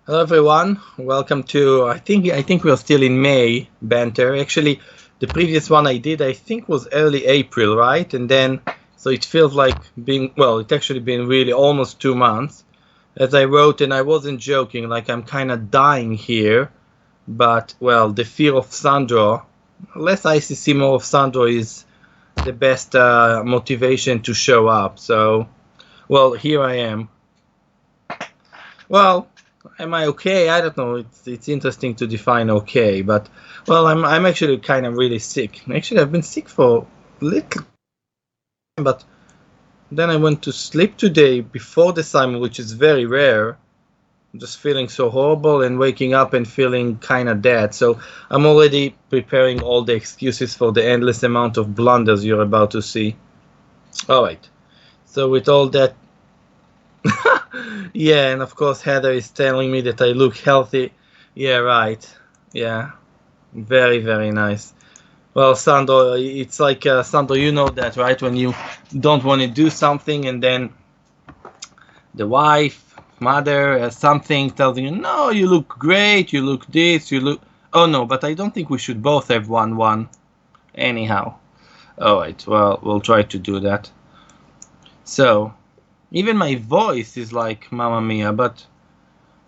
Hello everyone, welcome to I think we're still in May Banter. Actually, the previous one I did I think was early April, right? And then so it feels like it's actually been really almost 2 months. As I wrote, and I wasn't joking, like I'm kind of dying here, but well, the fear of Sandro, less ICC, more of Sandro is the best motivation to show up. So, well, here I am. Well, am I okay? I don't know. It's interesting to define okay, but well, I'm actually kind of really sick. Actually, I've been sick for a little, but then I went to sleep today before the assignment, which is very rare. Just feeling so horrible and waking up and feeling kind of dead. So I'm already preparing all the excuses for the endless amount of blunders you're about to see. All right. So with all that, yeah, and of course Heather is telling me that I look healthy. Yeah, right. Yeah, very, very nice. Well, Sandro, it's like, Sandro, you know that, right? When you don't want to do something and then the wife, mother, something tells you, no, you look great, you look this, you look... Oh, no, but I don't think we should both have 1-1. Anyhow. Alright, well, we'll try to do that. So, even my voice is like Mamma Mia, but...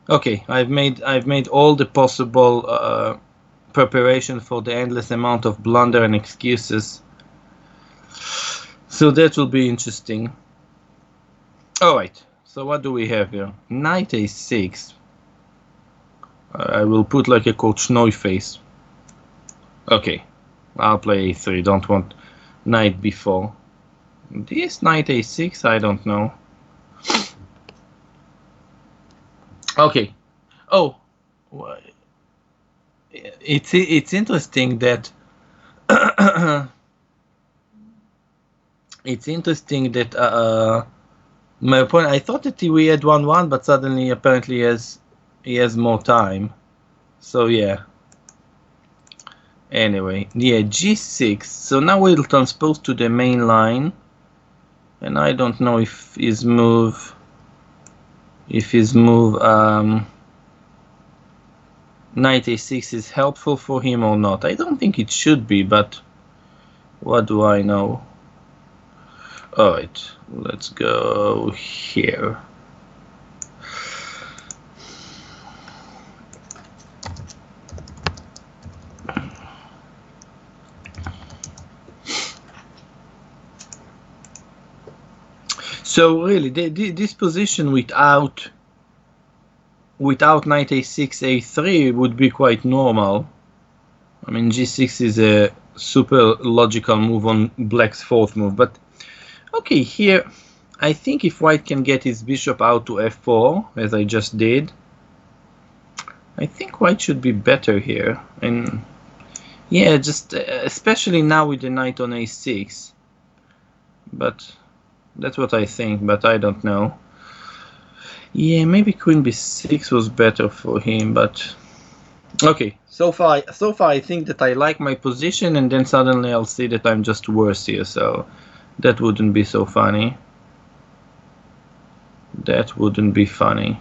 Okay, I've made all the possible preparation for the endless amount of blunder and excuses. So that will be interesting. Alright, so what do we have here? Knight a6. I will put like a Coach Noy face. Okay, I'll play a3, don't want knight b4. This knight a6, I don't know. Okay. Oh, it's interesting that my opponent. I thought that we had 1-1, but suddenly apparently he has more time. So yeah. Anyway, yeah, g6. So now we'll transpose to the main line, and I don't know if his move knight a6 is helpful for him or not. I don't think it should be, but what do I know? Alright, let's go here. So really, this position without knight a6, a3 would be quite normal. I mean, g6 is a super logical move on black's fourth move, but okay, here I think if white can get his bishop out to f4, as I just did, I think white should be better here. And yeah, just especially now with the knight on a6. But that's what I think, but I don't know. Yeah, maybe queen b6 was better for him, but okay. So far I think that I like my position, and then suddenly I'll see that I'm just worse here. So that wouldn't be so funny. That wouldn't be funny.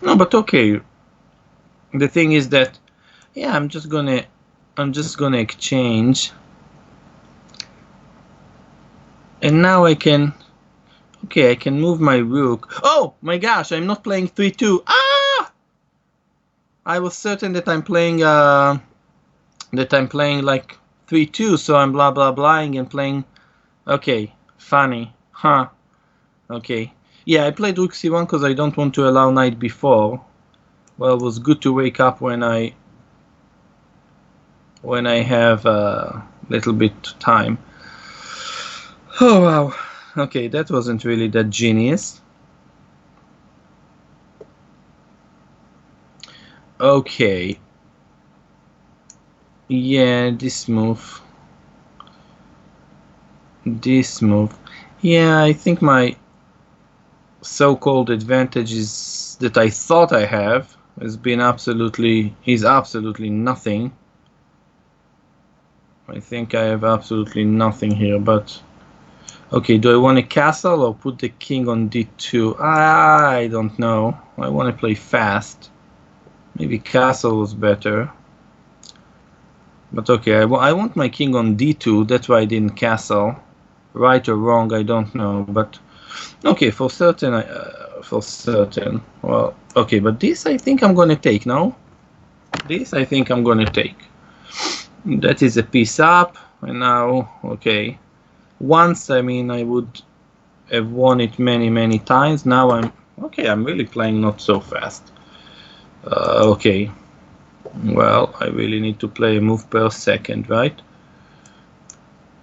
No, but okay. The thing is that, yeah, I'm just gonna exchange, and now I can. Okay, I can move my rook. Oh my gosh, I'm not playing 3-2. Ah! I was certain that I'm playing like 3-2, so I'm blah blah blahing and playing. Okay, funny, huh? Okay, yeah, I played rook c1 because I don't want to allow knight b4. Well, it was good to wake up when I have a little bit time. Oh wow. Okay, that wasn't really that genius. Okay. Yeah, this move. Yeah, I think my so-called advantage is that I thought I have is absolutely nothing. I think I have absolutely nothing here, but Okay, do I want a castle or put the king on d2? I don't know. I want to play fast. Maybe castle was better. But okay, I want my king on d2. That's why I didn't castle. Right or wrong, I don't know. But okay, for certain, Well, okay, but this I think I'm gonna take, no? This I think I'm gonna take. That is a piece up, and now, okay. Once, I mean, I would have won it many times. Now I'm really playing not so fast. Okay. Well, I really need to play a move per second, right?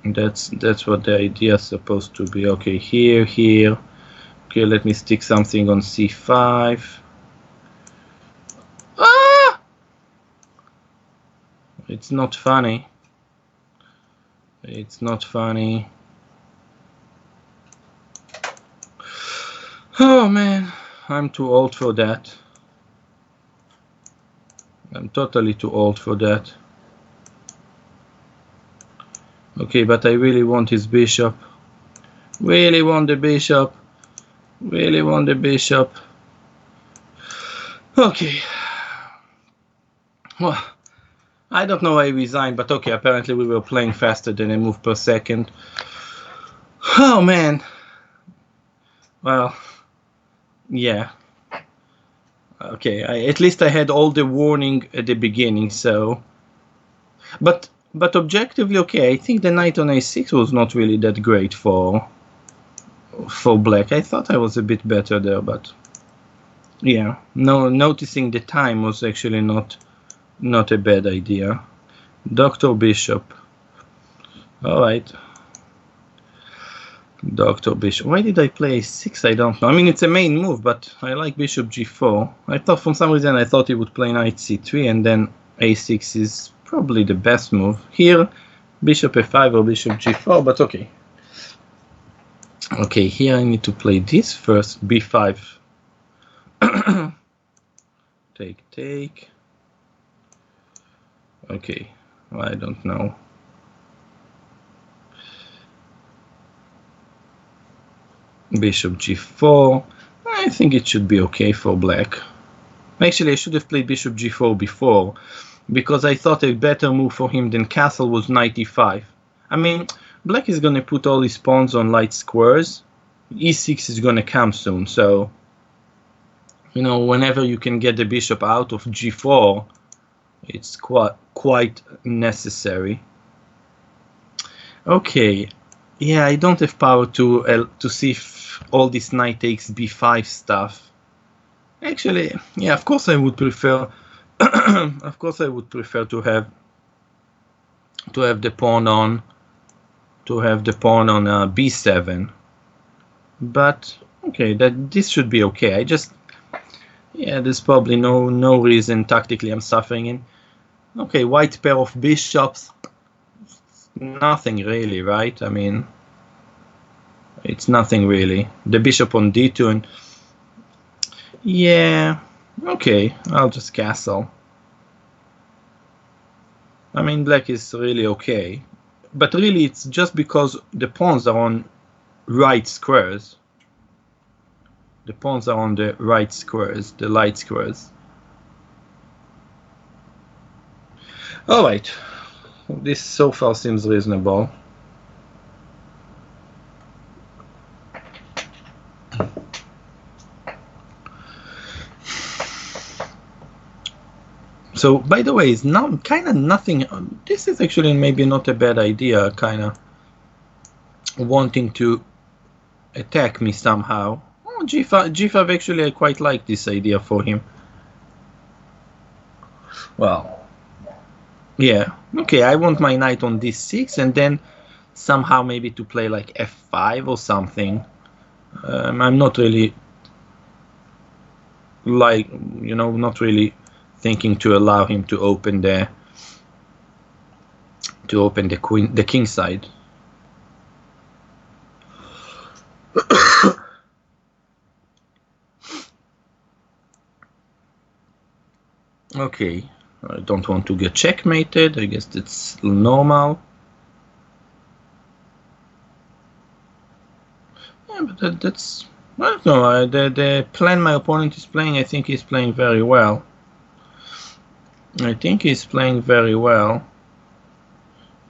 That's what the idea is supposed to be. Okay, here. Okay, let me stick something on c5. Ah! It's not funny. It's not funny. Oh man, I'm too old for that. I'm totally too old for that. Okay, but I really want his bishop. Really want the bishop. Really want the bishop. Okay. Well, I don't know why I resigned, but okay, apparently we were playing faster than a move per second. Oh man. Well, yeah. Okay, at least I had all the warning at the beginning, so... But objectively, okay, I think the knight on a6 was not really that great for black. I thought I was a bit better there, but... Yeah, no, noticing the time was actually not a bad idea. Dr. Bishop. Alright. Dr. Bishop. Why did I play a6? I don't know. I mean, it's a main move, but I like Bishop g4. I thought, for some reason, I thought he would play knight c3, and then a6 is probably the best move. Here, Bishop f5 or Bishop g4, but okay. Okay, here I need to play this first, b5. Take. Okay, I don't know. Bishop g4. I think it should be okay for black. Actually, I should have played Bishop g4 before, because I thought a better move for him than castle was knight e5. I mean, black is going to put all his pawns on light squares. e6 is going to come soon, so... You know, whenever you can get the bishop out of g4, it's quite necessary. Okay, yeah, I don't have power to see if all this knight takes b5 stuff. Actually, yeah, of course I would prefer. Of course I would prefer to have the pawn on b7. But okay, this should be okay. Yeah, there's probably no reason tactically I'm suffering in. Okay, white pair of bishops. Nothing really, right? I mean, it's nothing really. The bishop on d2 and... Yeah, okay, I'll just castle. I mean, black is really okay. But really, it's just because the pawns are on right squares. The pawns are on the right squares, the light squares. Alright, this so far seems reasonable. So, by the way, it's now kind of nothing. This is actually maybe not a bad idea, kind of wanting to attack me somehow. Oh, g5 actually, I quite like this idea for him. Well, yeah, okay, I want my knight on d6 and then somehow maybe to play like f5 or something. I'm not really not really thinking to allow him to open the king side. Okay, I don't want to get checkmated. I guess that's normal. Yeah, but that's... I don't know, the plan my opponent is playing, I think he's playing very well. I think he's playing very well.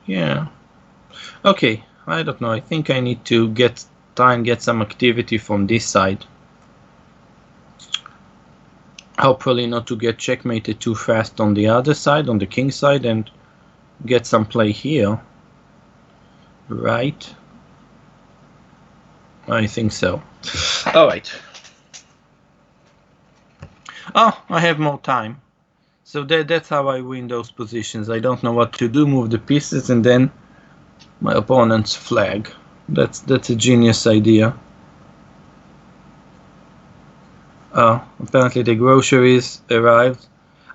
Yeah. Okay, I don't know, I think I need to try and get some activity from this side. Hopefully not to get checkmated too fast on the other side, on the king side, and get some play here. Right? I think so. Alright. Oh, I have more time. So that's how I win those positions. I don't know what to do, move the pieces, and then my opponent's flag. That's a genius idea. Oh, apparently the groceries arrived.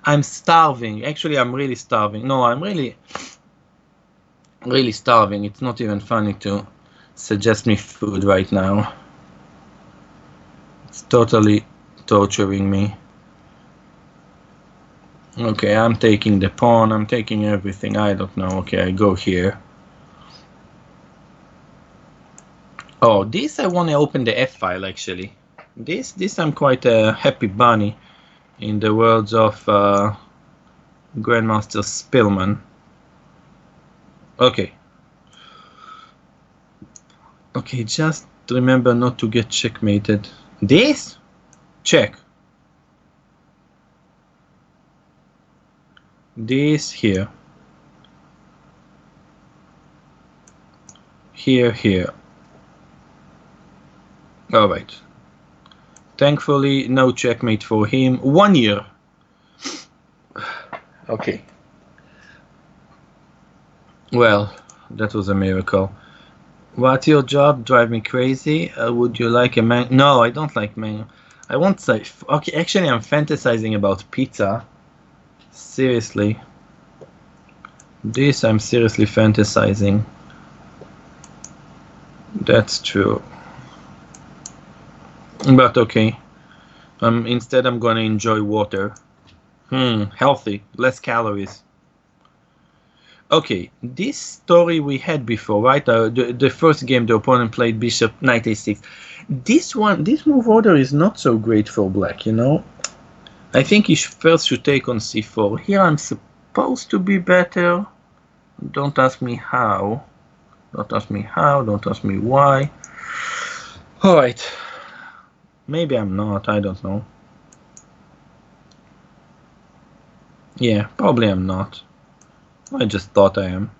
I'm starving. Actually, I'm really starving. No, I'm really starving. It's not even funny to suggest me food right now. It's totally torturing me. Okay, I'm taking the pawn. I'm taking everything. I don't know. Okay, I go here. Oh, this I want to open the F file actually. This I'm quite a happy bunny in the words of Grandmaster Spillman. Okay. Okay, just remember not to get checkmated. This? Check. This here. Here. Alright. Thankfully, no checkmate for him. 1 year. Okay. Well, that was a miracle. What's your job? Drive me crazy? Would you like a man? No, I don't like mango. I won't say. Okay, actually, I'm fantasizing about pizza. Seriously. This I'm seriously fantasizing. That's true. But okay. Instead I'm gonna enjoy water. Healthy. Less calories. Okay, this story we had before, right? The first game the opponent played bishop knight a6. This move order is not so great for black, you know? I think he first should take on c4. Here I'm supposed to be better. Don't ask me how. Don't ask me how. Don't ask me why. Alright. Maybe I'm not. I don't know. Yeah, probably I'm not. I just thought I am.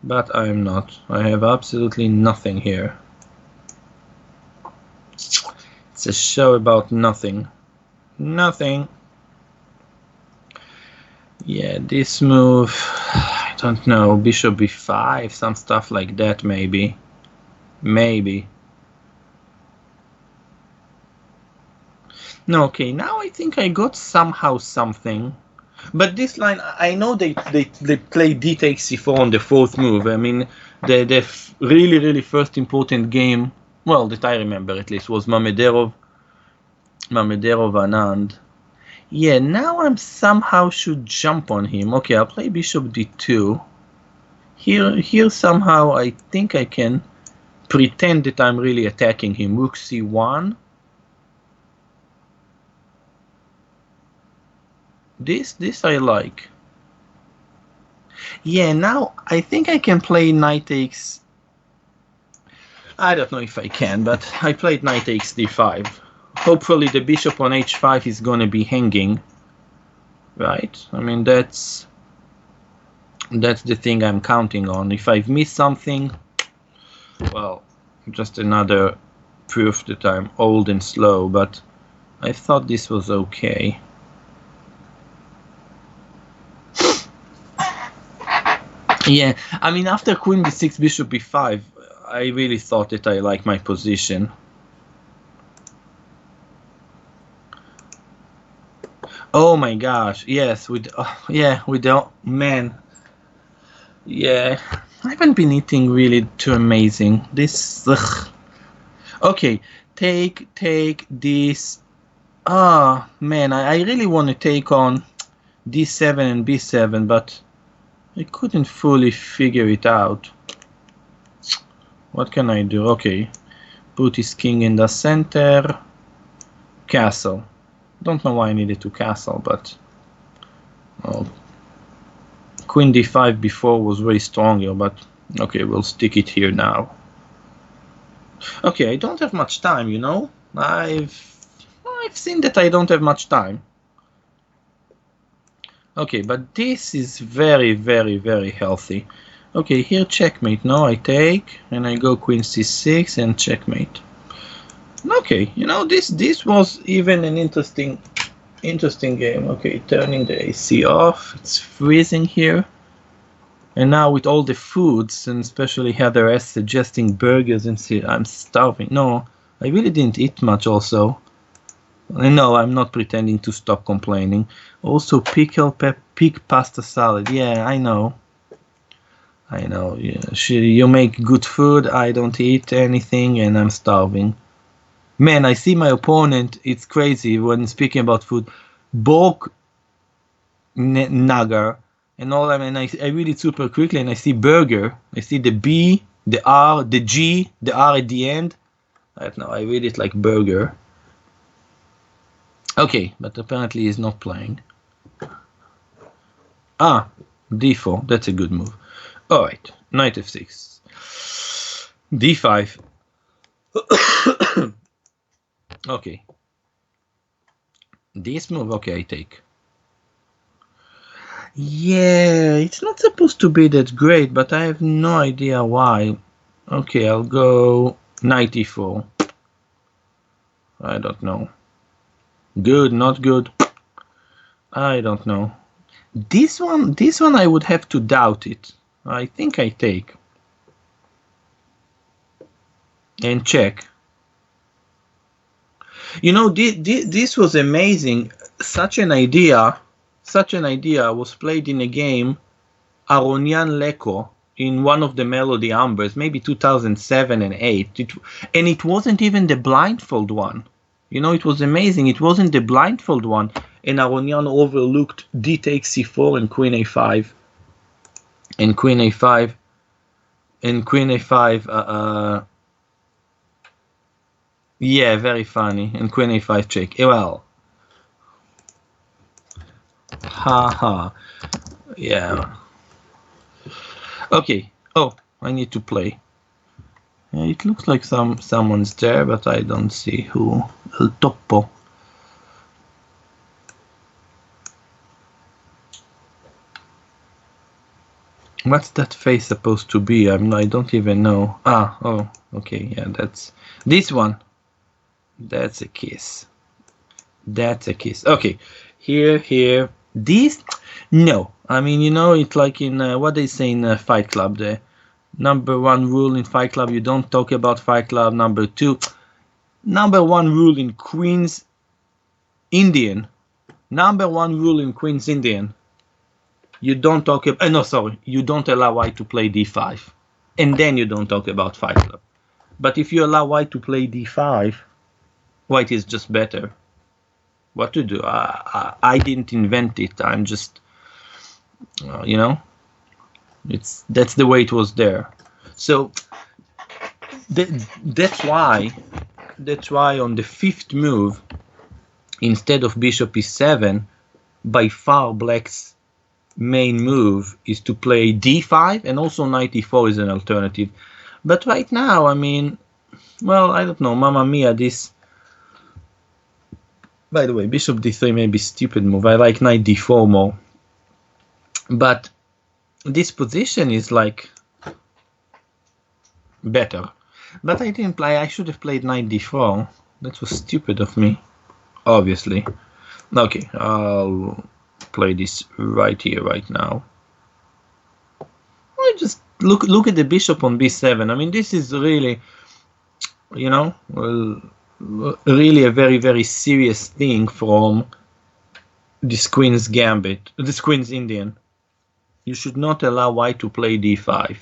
But I am not. I have absolutely nothing here. It's a show about nothing. Nothing. Yeah, this move... I don't know. Bishop b5, some stuff like that maybe. Maybe. No, okay, now I think I got somehow something. But this line, I know they play d takes c4 on the fourth move. I mean, the really first important game, well, that I remember at least, was Mamederov Anand. Yeah, now I'm somehow should jump on him. Okay, I'll play bishop d2. Here somehow I think I can pretend that I'm really attacking him. Rook c1. This I like. Yeah, now I think I can play knight takes. I don't know if I can, but I played knight takes d5. Hopefully the bishop on h5 is gonna be hanging. Right? I mean, that's the thing I'm counting on. If I've missed something, well, just another proof that I'm old and slow, but I thought this was okay. Yeah, I mean, after queen b6, bishop b5, I really thought that I like my position. Oh my gosh, yes, with the man. Yeah, I haven't been eating really too amazing. This, okay, take this. Ah, man, I really want to take on d7 and b7, but I couldn't fully figure it out. What can I do? Okay, put his king in the center. Castle. Don't know why I needed to castle, but queen d5 before was way stronger, but okay, we'll stick it here now. Okay, I don't have much time, you know. I've seen that I don't have much time. Okay, but this is very, very, very healthy. Okay, here checkmate. No, I take and I go queen c6 and checkmate. Okay, you know, this was even an interesting game. Okay, turning the AC off. It's freezing here. And now with all the foods, and especially Heather S suggesting burgers, and see, I'm starving. No, I really didn't eat much also. No, I'm not pretending to stop complaining. Also, pig pasta salad. Yeah, I know. I know. Yeah, you make good food. I don't eat anything, and I'm starving. Man, I see my opponent. It's crazy when speaking about food. Borg Nagar and all that, and I read it super quickly, and I see burger. I see the B, the R, the G, the R at the end. I don't know. I read it like burger. Okay, but apparently he's not playing. Ah, d4. That's a good move. All right, knight f6, d5. Okay, this move. Okay, I take. Yeah, it's not supposed to be that great, but I have no idea why. Okay, I'll go knight e4. I don't know. Good, not good. I don't know. This one I would have to doubt it. I think I take. And check. You know, this was amazing. Such an idea was played in a game, Aronian Leko, in one of the Melody Ambers, maybe 2007 and 8. And it wasn't even the blindfold one. You know, it was amazing. It wasn't the blindfold one. And Aronian overlooked d takes c4 and queen a5. And queen a5. And queen a5. Yeah, very funny. And queen a5 check. Well. Haha. Yeah. Okay. Oh, I need to play. It looks like someone's there, but I don't see who. El Topo. What's that face supposed to be? I don't even know. Ah, oh, okay, yeah, that's this one. That's a kiss. That's a kiss. Okay, here. This, no. I mean, you know, it's like in what they say in Fight Club. The number one rule in Fight Club: you don't talk about Fight Club. Number two, number one rule in Queen's Indian. Number one rule in Queen's Indian. You don't talk about, no, sorry, you don't allow white to play d5, and then you don't talk about Fight Club. But if you allow white to play d5, white is just better. What to do? I didn't invent it. I'm just, you know, that's the way it was there. So that's why on the fifth move, instead of bishop e7, by far black's main move is to play d5, and also knight e4 is an alternative. But right now, I mean, well, I don't know, Mamma Mia, this. By the way, bishop d3 may be stupid move. I like knight d4 more. But this position is like better. But I didn't play. I should have played knight d4. That was stupid of me, obviously. Okay, I'll play this right here, right now. I just look at the bishop on b7. I mean, this is really, you know, really a very, very serious thing from this queen's gambit, this queen's Indian. You should not allow white to play d5.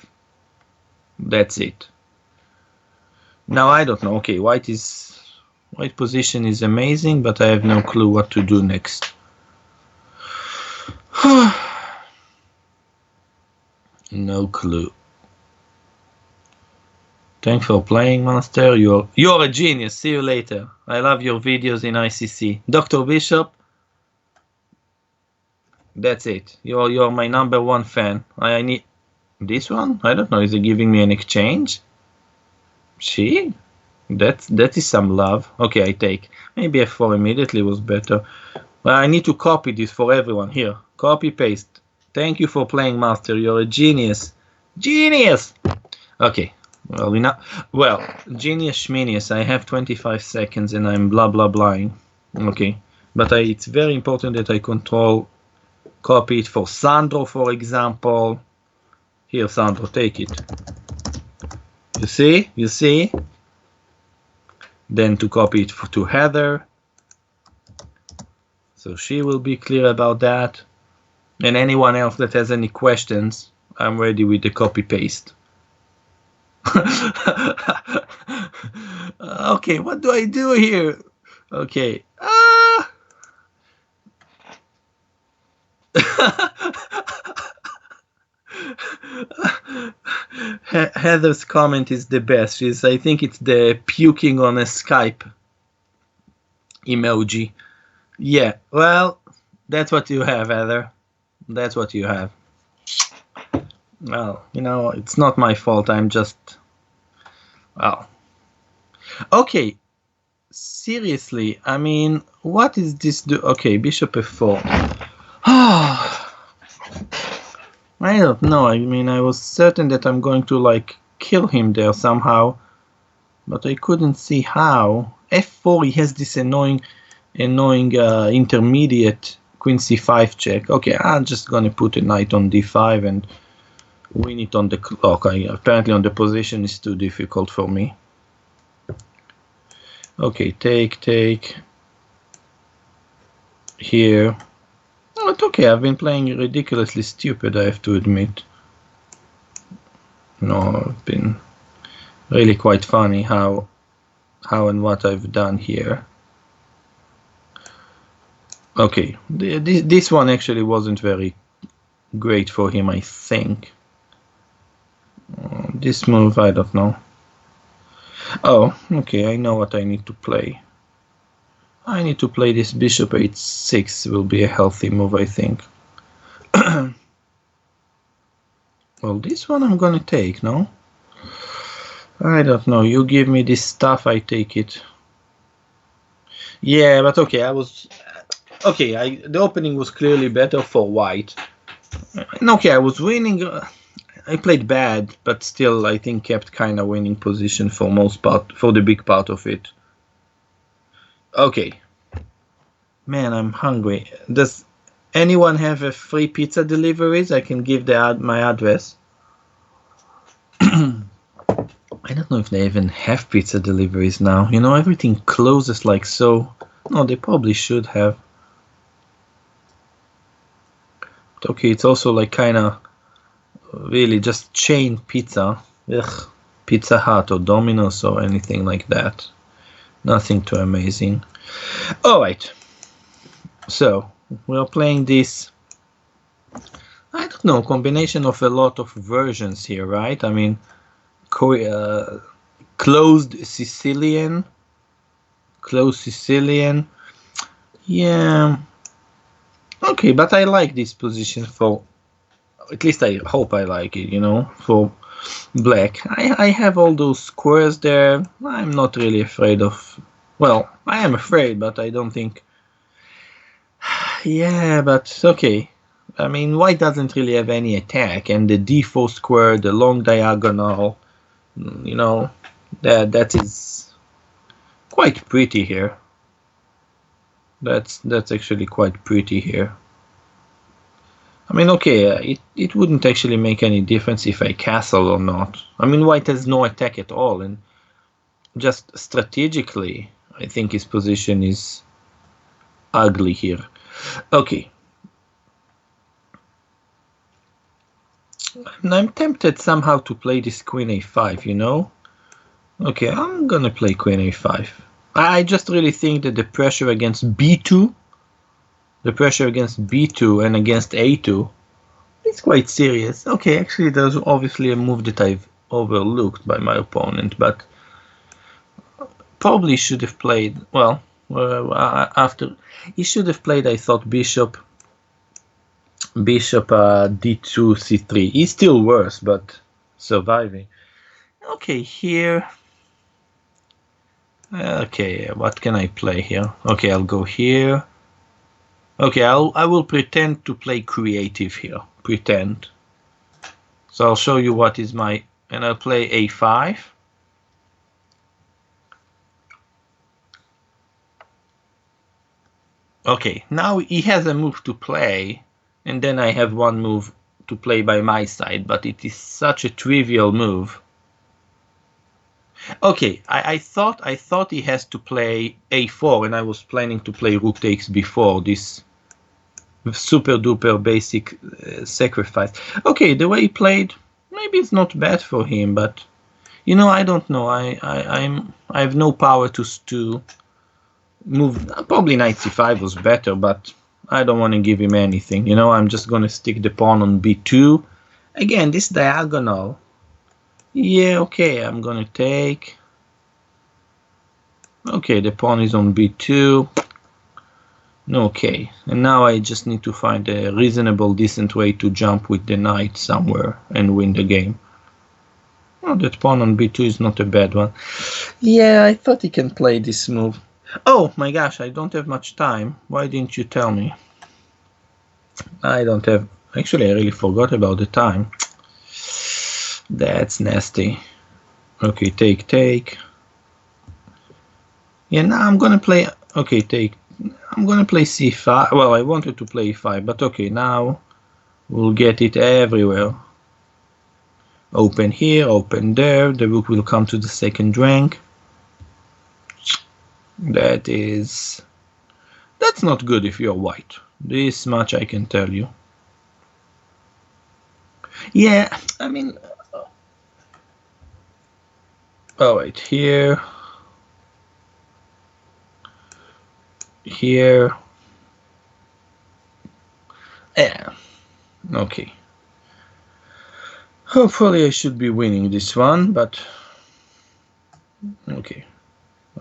That's it. Now I don't know. Okay, white position is amazing, but I have no clue what to do next. No clue. Thanks for playing, Master. You're a genius. See you later. I love your videos in ICC. Dr. Bishop, that's it. You're my #1 fan. I need this one. I don't know. Is it giving me an exchange? See, that is some love. Okay, I take. Maybe F4 immediately was better. Well, I need to copy this for everyone. Here, copy paste. Thank you for playing, Master. You're a genius. Genius. Okay. Well, genius schmenius. I have 25 seconds and I'm blah blah blahing. Okay, but it's very important that I copy it for Sandro, for example. Here, Sandro, take it. You see? Then to copy it to Heather, so she will be clear about that. And anyone else that has any questions, I'm ready with the copy paste. Okay, what do I do here? Okay. Heather's comment is the best. I think it's the puking on a Skype emoji. Yeah, well, that's what you have, Heather. That's what you have. Well, it's not my fault. I'm just... Well... Okay. Seriously, I mean, what is this do? Okay, Bishop F4. I don't know. I mean, I was certain that I'm going to, kill him there somehow. But I couldn't see how. F4, he has this annoying intermediate Queen C5 check. Okay, I'm just gonna put a knight on D5 and win it on the clock. Apparently on the position is too difficult for me. Okay, take. Here. Oh, it's okay, I've been playing ridiculously stupid, I have to admit. No, it's been really quite funny how and what I've done here. Okay, this one actually wasn't very great for him, I think. This move, I don't know. Oh, okay, I know what I need to play. I need to play this Bishop H6, will be a healthy move, I think. Well, this one I'm gonna take, no? I don't know, you give me this stuff, I take it. Yeah, but okay, the opening was clearly better for white. And okay, I was winning. I played bad, but still, I think kept kind of winning position for the big part of it. Okay. Man, I'm hungry. Does anyone have a free pizza deliveries? I can give my address. I don't know if they even have pizza deliveries now. Everything closes like so. No, they probably should have. But okay, it's also kind of really just chain pizza. Ugh, Pizza Hut or Domino's or anything like that. Nothing too amazing. Alright. So, we're playing this, I don't know, combination of a lot of versions here, right? I mean, closed Sicilian. Yeah. Okay, but I like this position for, at least I hope I like it, for black. I have all those squares there. I'm not really afraid of, well, I am afraid, but I don't think, yeah, but okay. I mean, white doesn't really have any attack, and the d4 square, the long diagonal, that is quite pretty here. That's actually quite pretty here. I mean, okay, it wouldn't actually make any difference if I castle or not. I mean, white has no attack at all, and just strategically, I think his position is ugly here. Okay. I'm tempted somehow to play this Queen A5, Okay, I'm gonna play Queen A5. I just really think that the pressure against B2 and against A2 is quite serious. Okay, actually there's obviously a move that I've overlooked by my opponent, but probably should have played, well, after he should have played, I thought, bishop d2 c3. He's still worse, but surviving. Okay, here. Okay, what can I play here? Okay, I'll go here. Okay, I will pretend to play creative here. Pretend. So I'll show you what is my, and I'll play a5. Okay, now he has a move to play, and then I have one move to play by my side, but it is such a trivial move. Okay, I thought he has to play a4, and I was planning to play rook takes b4, this super duper basic sacrifice. Okay, the way he played, maybe it's not bad for him, but you know, I don't know. I have no power to move. Probably knight c5 was better, but I don't want to give him anything. You know, I'm just gonna stick the pawn on b2. Again, this diagonal. Yeah, okay, I'm gonna take. Okay, the pawn is on b2. Okay, and now I just need to find a reasonable, decent way to jump with the knight somewhere and win the game. Oh, that pawn on b2 is not a bad one. Yeah, I thought he can play this move. Oh my gosh, I don't have much time. Why didn't you tell me? I don't have... Actually, I really forgot about the time. That's nasty. Okay, take. Yeah, now I'm gonna play... Okay, take. I'm gonna play c5. Well, I wanted to play e5, but okay, now we'll get it everywhere. Open here, open there. The rook will come to the second rank. That's not good if you're white. This much I can tell you. Yeah, I mean... Alright, here. Here. Yeah. Okay. Hopefully I should be winning this one, but... Okay.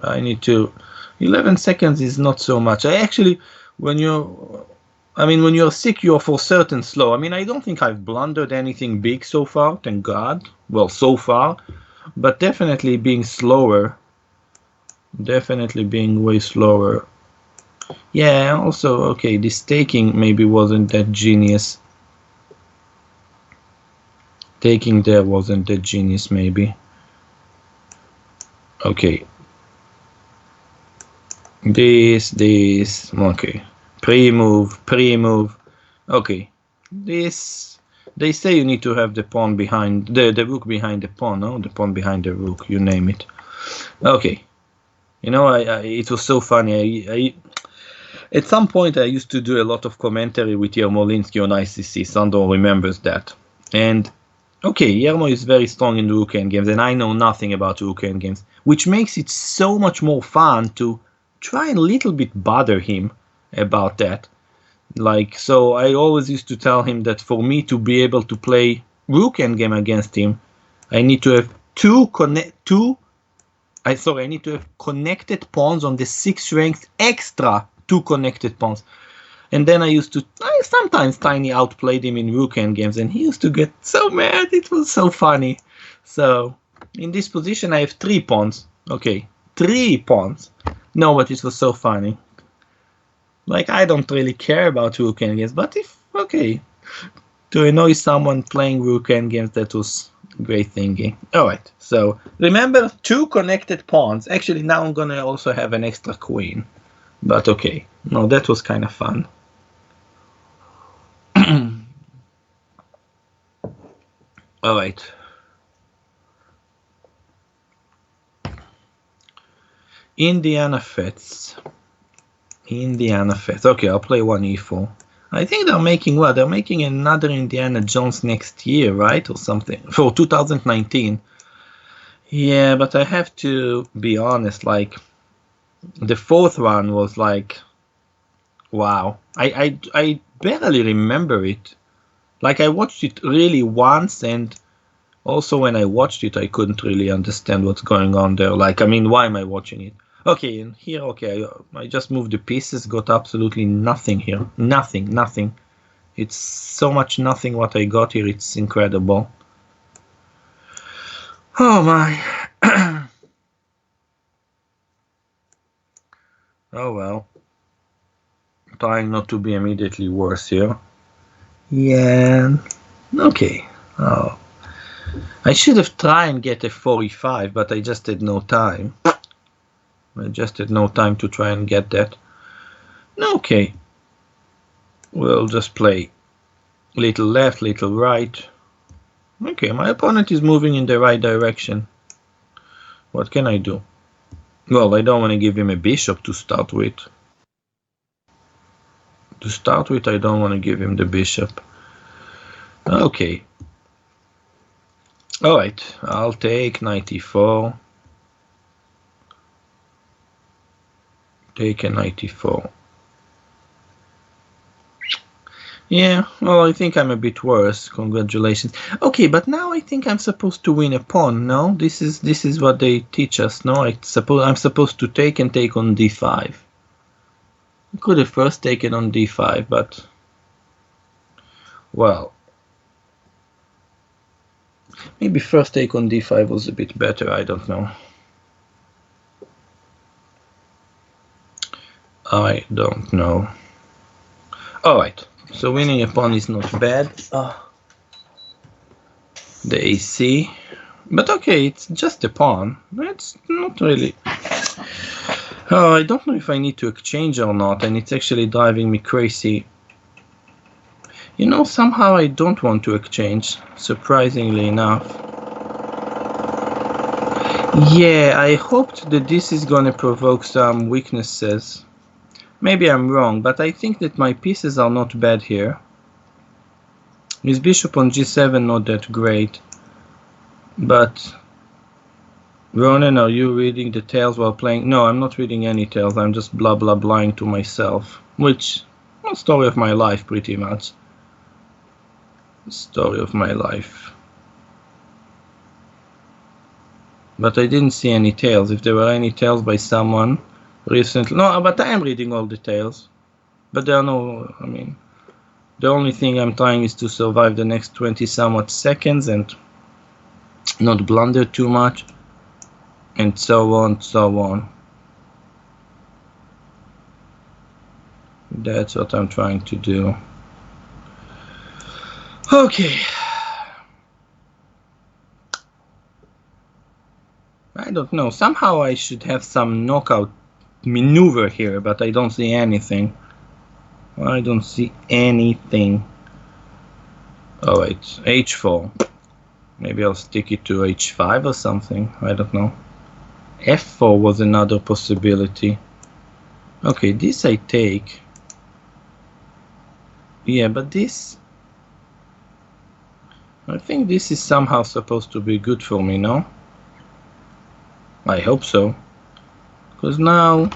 I need to... 11 seconds is not so much. I actually, when you're sick, you're for certain slow. I mean, I don't think I've blundered anything big so far, thank God. Well, so far. But definitely being slower. Definitely being way slower. Yeah, also, okay, this taking maybe wasn't that genius. Taking there wasn't that genius, maybe. Okay. This, okay. Pre-move. Okay. This, they say you need to have the pawn behind, the rook behind the pawn, no? The pawn behind the rook, you name it. Okay. You know, it was so funny. At some point I used to do a lot of commentary with Yermolinsky on ICC. Sandor remembers that. And okay, Yermo is very strong in the rook endgames, and I know nothing about rook endgames, which makes it so much more fun to try and a little bit bother him about that. Like, so I always used to tell him that for me to be able to play rook endgame against him, I need to have I need to have connected pawns on the 6th rank, extra 2 connected pawns. And then I sometimes Tiny outplayed him in rook endgames, and he used to get so mad. It was so funny. So in this position I have 3 pawns. Okay, 3 pawns. No, but it was so funny. Like, I don't really care about rook endgames, but okay, to annoy someone playing rook endgames, that was great thinking. Alright, so remember, 2 connected pawns. Actually, now I'm gonna also have an extra queen. But okay, no, that was kind of fun. Alright. Indiana Fets. Okay, I'll play one e4. I think they're making what? They're making another Indiana Jones next year, right? Or something. For 2019. Yeah, but I have to be honest, like, the 4th one was like, wow. I barely remember it. Like, I watched it really once, and Also, when I watched it, I couldn't really understand what's going on there. Like, I mean, why am I watching it? Okay, and here, okay, I just moved the pieces, got absolutely nothing here. Nothing. It's so much nothing what I got here, it's incredible. Oh my. Oh well. Trying not to be immediately worse here. Yeah. Okay. Oh. I should have tried and get a 45, but I just had no time. I just had no time to try and get that. Okay. We'll just play little left, little right. Okay, my opponent is moving in the right direction. What can I do? Well, I don't want to give him a bishop to start with. I don't want to give him the bishop. Okay. Alright, I'll take knight e4. Take a knight e4. Yeah, well, I think I'm a bit worse. Congratulations. Okay, but now I think I'm supposed to win a pawn. No, this is what they teach us. No, I'm supposed to take and take on d5. I could have first taken on d5, but well, maybe first take on d5 was a bit better. I don't know. I don't know. All right. So winning a pawn is not bad. The AC. But okay, it's just a pawn. It's not really... I don't know if I need to exchange or not, and it's actually driving me crazy. You know, somehow I don't want to exchange, surprisingly enough. Yeah, I hoped that this is gonna provoke some weaknesses. Maybe I'm wrong, but I think that my pieces are not bad here. His bishop on g7 not that great. But Ronen, are you reading the tales while playing? No, I'm not reading any tales. I'm just blah blah blahing to myself. Which, well, story of my life pretty much. Story of my life. But I didn't see any tales. If there were any tales by someone recently... No, but I am reading all the tales. But there are no... I mean... The only thing I'm trying is to survive the next 20 somewhat seconds and not blunder too much. And so on, so on. That's what I'm trying to do. Okay. I don't know. Somehow I should have some knockout maneuver here, but I don't see anything. I don't see anything. Alright, h4. Maybe I'll stick it to h5 or something. I don't know. f4 was another possibility. Okay, this I take. Yeah, but this... I think this is somehow supposed to be good for me, no? I hope so. Because now...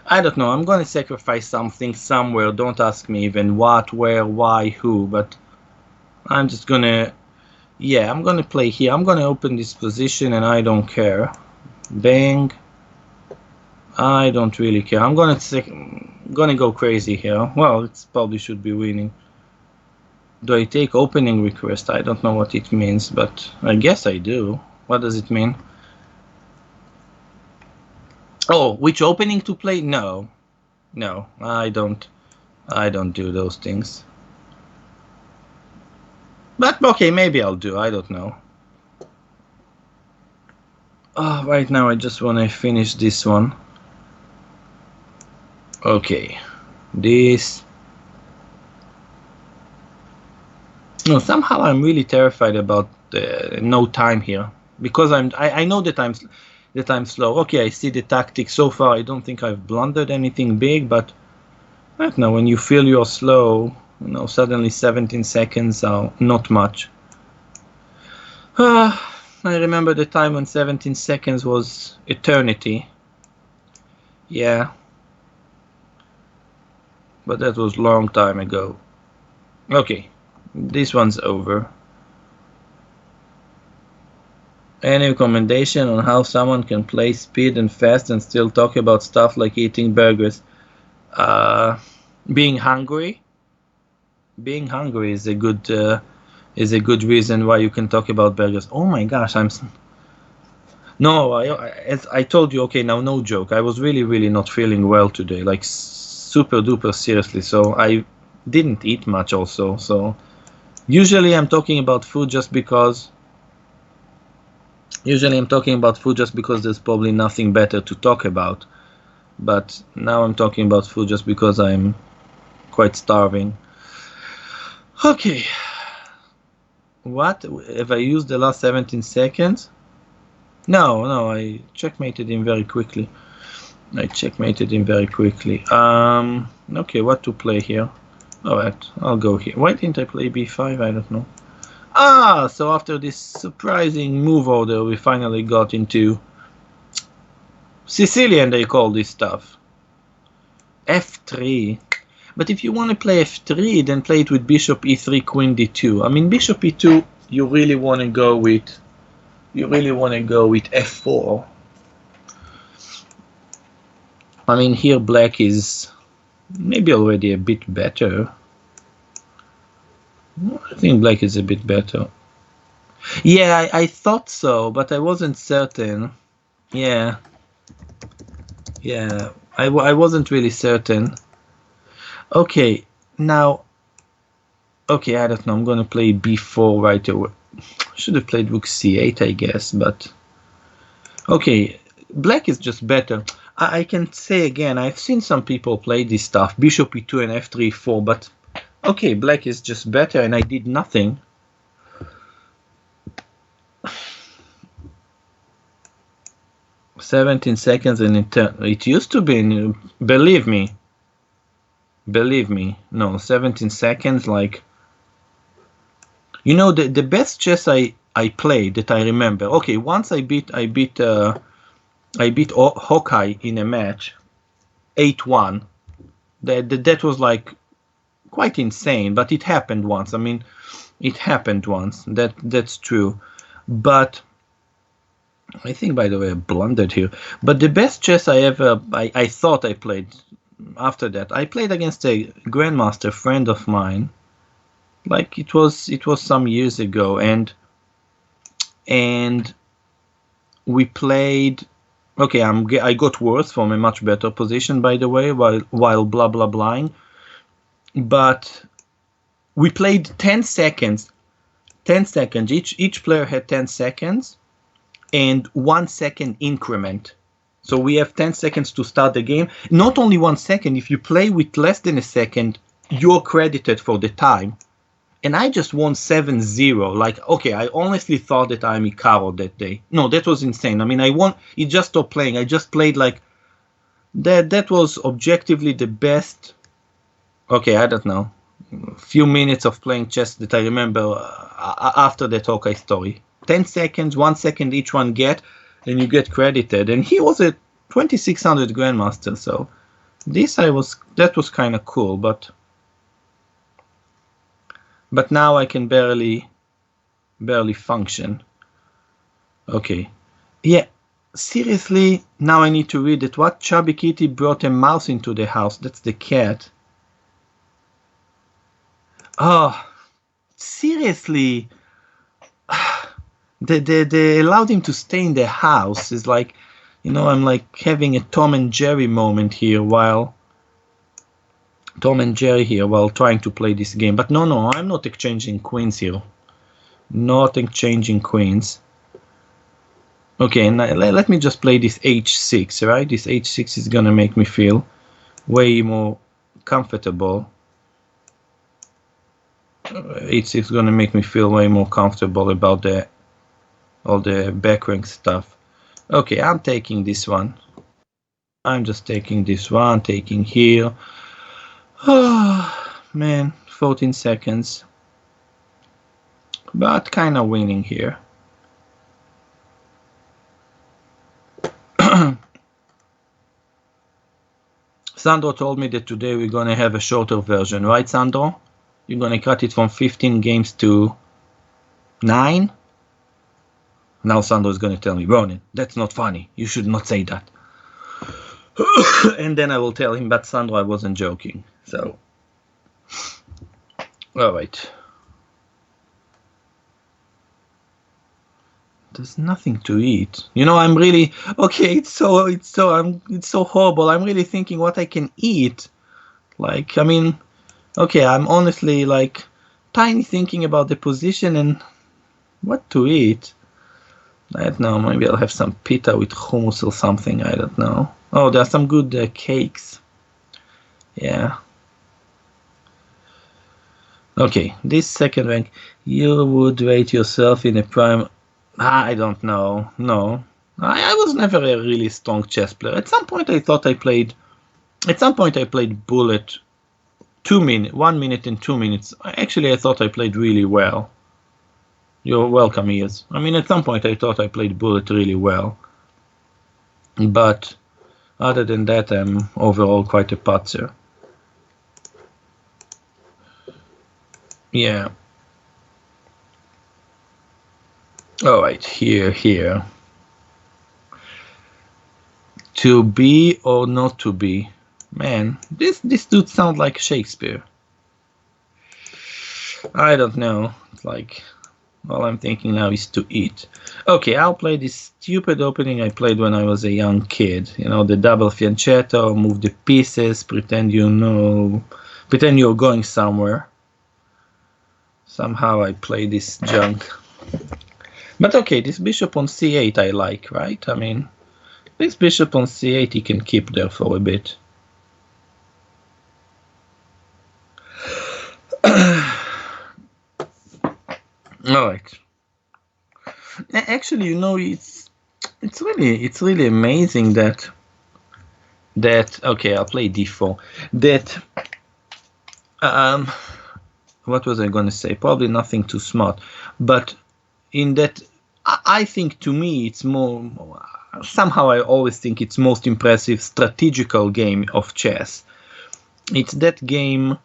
I don't know, I'm gonna sacrifice something somewhere. Don't ask me even what, where, why, who, but I'm just gonna... Yeah, I'm gonna play here. I'm gonna open this position and I don't care. Bang. I don't really care. I'm gonna go crazy here. Well, it probably should be winning. Do I take opening request? I don't know what it means, but I guess I do. What does it mean? Oh, which opening to play? No. No, I don't do those things. But okay, maybe I'll do. I don't know. Oh, right now I just want to finish this one. Okay. This... No, somehow I'm really terrified about no time here. Because I know that I'm slow. Okay, I see the tactic. So far I don't think I've blundered anything big, but I don't know, when you feel you're slow, you know, suddenly 17 seconds are not much. I remember the time when 17 seconds was eternity. Yeah. But that was a long time ago. Okay, this one's over. Any recommendation on how someone can play speed and fast and still talk about stuff like eating burgers? Being hungry. Being hungry is a good reason why you can talk about burgers. Oh my gosh, as I told you, okay, now no joke. I was really not feeling well today, like super duper seriously. So I didn't eat much also. So usually I'm talking about food just because. Usually I'm talking about food just because there's probably nothing better to talk about. But now I'm talking about food just because I'm quite starving. Okay. What? Have I used the last 17 seconds? No, I checkmated him very quickly. Okay, what to play here? Alright, I'll go here. Why didn't I play b5? I don't know. So after this surprising move order, we finally got into Sicilian, they call this stuff. f3. But if you want to play f3, then play it with bishop e3, queen d2. I mean, bishop e2, you really want to go with f4. I mean, here black is maybe already a bit better. I think black is a bit better. Yeah, I thought so, but I wasn't certain. Yeah, I wasn't really certain. Okay, now, okay, I don't know, I'm gonna play b4 right away. Should have played rook c8, I guess, but okay, black is just better. I can say again, I've seen some people play this stuff, bishop e2 and f3, 4, but okay, black is just better, and I did nothing. "17 seconds and it used to be, believe me, no, 17 seconds, like, you know, the best chess I played that I remember. Okay, once I beat Hawkeye in a match, 8-1. That was like quite insane, but it happened once. I mean, it happened once. That's true. But I think, by the way, I blundered here. But the best chess I thought I played after that, I played against a grandmaster friend of mine. Like it was some years ago, and we played. Okay, I got worse from a much better position, by the way, while blah blah blahing. But we played 10 seconds. 10 seconds. Each player had 10 seconds, and 1 second increment. So we have 10 seconds to start the game. Not only 1 second. If you play with less than a second, you're credited for the time. And I just won 7-0. Like, okay, I honestly thought that I'm Icaro that day. No, that was insane. I mean, I won. It just stopped playing. I just played like that. That was objectively the best. Okay, I don't know. A few minutes of playing chess that I remember after that Hawkeye story. 10 seconds, 1 second each one get, and you get credited. And he was a 2600 grandmaster, so that was kind of cool, but now I can barely function. Okay. Yeah, seriously, now I need to read it. What chubby kitty brought a mouse into the house? That's the cat. Oh, seriously. They allowed him to stay in the house. It's like, you know, I'm like having a Tom and Jerry moment here while trying to play this game. But no, I'm not exchanging queens here. Not exchanging queens. Okay, now let me just play this h6, right? This h6 is gonna make me feel way more comfortable. H6 is gonna make me feel way more comfortable about all the back rank stuff. Okay, I'm taking this one. I'm just taking this one, taking here. Oh, man, 14 seconds. But kind of winning here. Sandro told me that today we're gonna have a shorter version, right, Sandro? You're gonna cut it from 15 games to 9? Now Sandro is going to tell me, Ronen, that's not funny. You should not say that. And then I will tell him, but Sandro, I wasn't joking. So, all right. There's nothing to eat. You know, I'm really okay. It's so horrible. I'm really thinking what I can eat. Like, I mean, okay, I'm honestly like tiny thinking about the position and what to eat. I don't know. Maybe I'll have some pita with hummus or something. I don't know. Oh, there are some good cakes. Yeah. Okay, this second rank, you would rate yourself in a prime. I don't know. No, I was never a really strong chess player. At some point, I thought I played. At some point, I played Bullet 1 minute and 2 minutes. Actually, I thought I played really well. You're welcome, Ian. I mean, at some point, I thought I played Bullet really well. But other than that, I'm overall quite a putzer. Yeah. All right, here. To be or not to be? Man, this dude sounds like Shakespeare. I don't know. It's like, all I'm thinking now is to eat. Okay, I'll play this stupid opening I played when I was a young kid. You know, the double fianchetto, move the pieces, pretend you're going somewhere. Somehow I play this junk. But okay, this bishop on c8 I like, right? I mean, this bishop on c8 he can keep there for a bit. All right. Actually, you know, it's really amazing that okay, I'll play d4. That what was I going to say? Probably nothing too smart, but in that I think to me it's more. Somehow I always think it's most impressive strategical game of chess. It's that game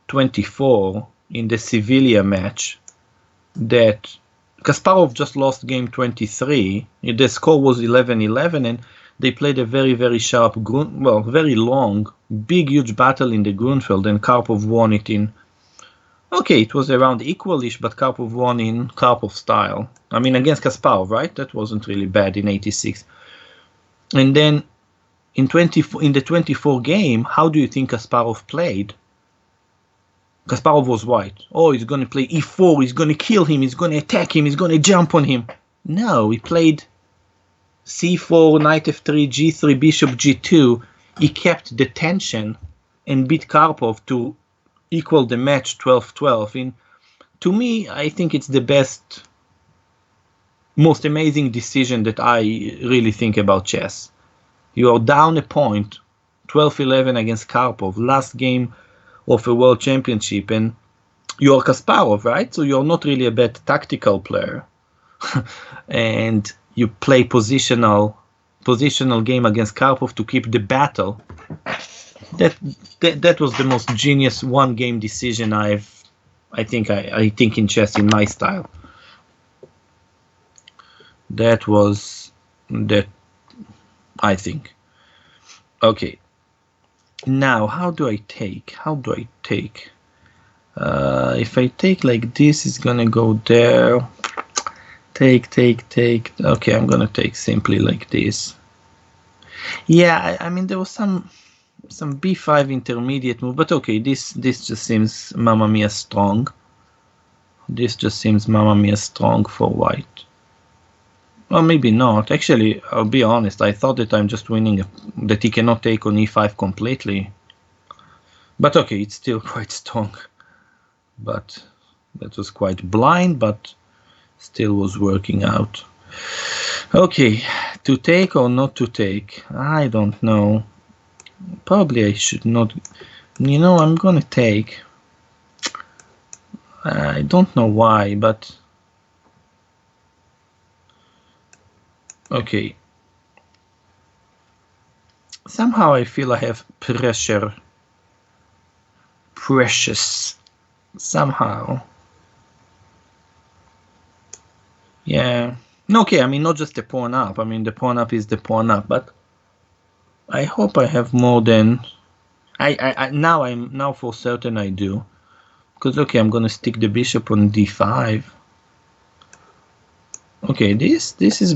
24 in the Sevilla match that Kasparov just lost game 23. The score was 11-11 and they played a very, very sharp, very long, big, huge battle in the Grunfeld and Karpov won it in. Okay, it was around equalish, but Karpov won in Karpov style. I mean, against Kasparov, right? That wasn't really bad in 86. And then in the 24 game, how do you think Kasparov played? Kasparov was white. Oh, he's going to play e4, he's going to kill him, he's going to attack him, he's going to jump on him. No, he played c4, knight f3, g3, bishop g2. He kept the tension and beat Karpov to equal the match 12-12. To me, I think it's the best, most amazing decision that I really think about chess. You are down a point, 12-11 against Karpov, last game of a world championship, and you're Kasparov, right? So you're not really a bad tactical player. And you play positional game against Karpov to keep the battle. That was the most genius one game decision I think in chess in my style. That was that, I think. Okay. Now, how do I take? If I take like this, it's gonna go there. Take. Okay, I'm gonna take simply like this. Yeah, I mean there was some b5 intermediate move, but okay, this just seems Mamma Mia strong. This just seems Mamma Mia strong for white. Well, maybe not. Actually, I'll be honest, I thought that I'm just winning, that he cannot take on e5 completely. But okay, it's still quite strong. But that was quite blind, but still was working out. Okay, to take or not to take? I don't know. Probably I should not. You know, I'm gonna take. I don't know why, but okay. Somehow I feel I have pressure. Precious. Somehow. Yeah. Okay, I mean, not just the pawn up. I mean, the pawn up is the pawn up, but I hope I have more than... Now for certain I do. Because, okay, I'm gonna stick the bishop on d5. Okay, this is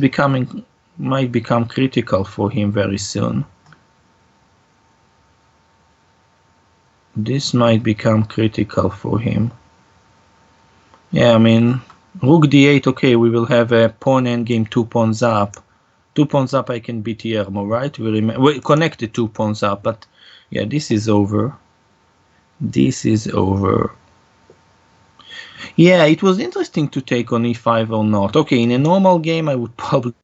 might become critical for him very soon. This might become critical for him. Yeah, I mean, rook d8, okay, we will have a pawn endgame, 2 pawns up. 2 pawns up, I can beat Yermo, right? We connected 2 pawns up, but yeah, this is over. This is over. Yeah, it was interesting to take on e5 or not. Okay, in a normal game, I would probably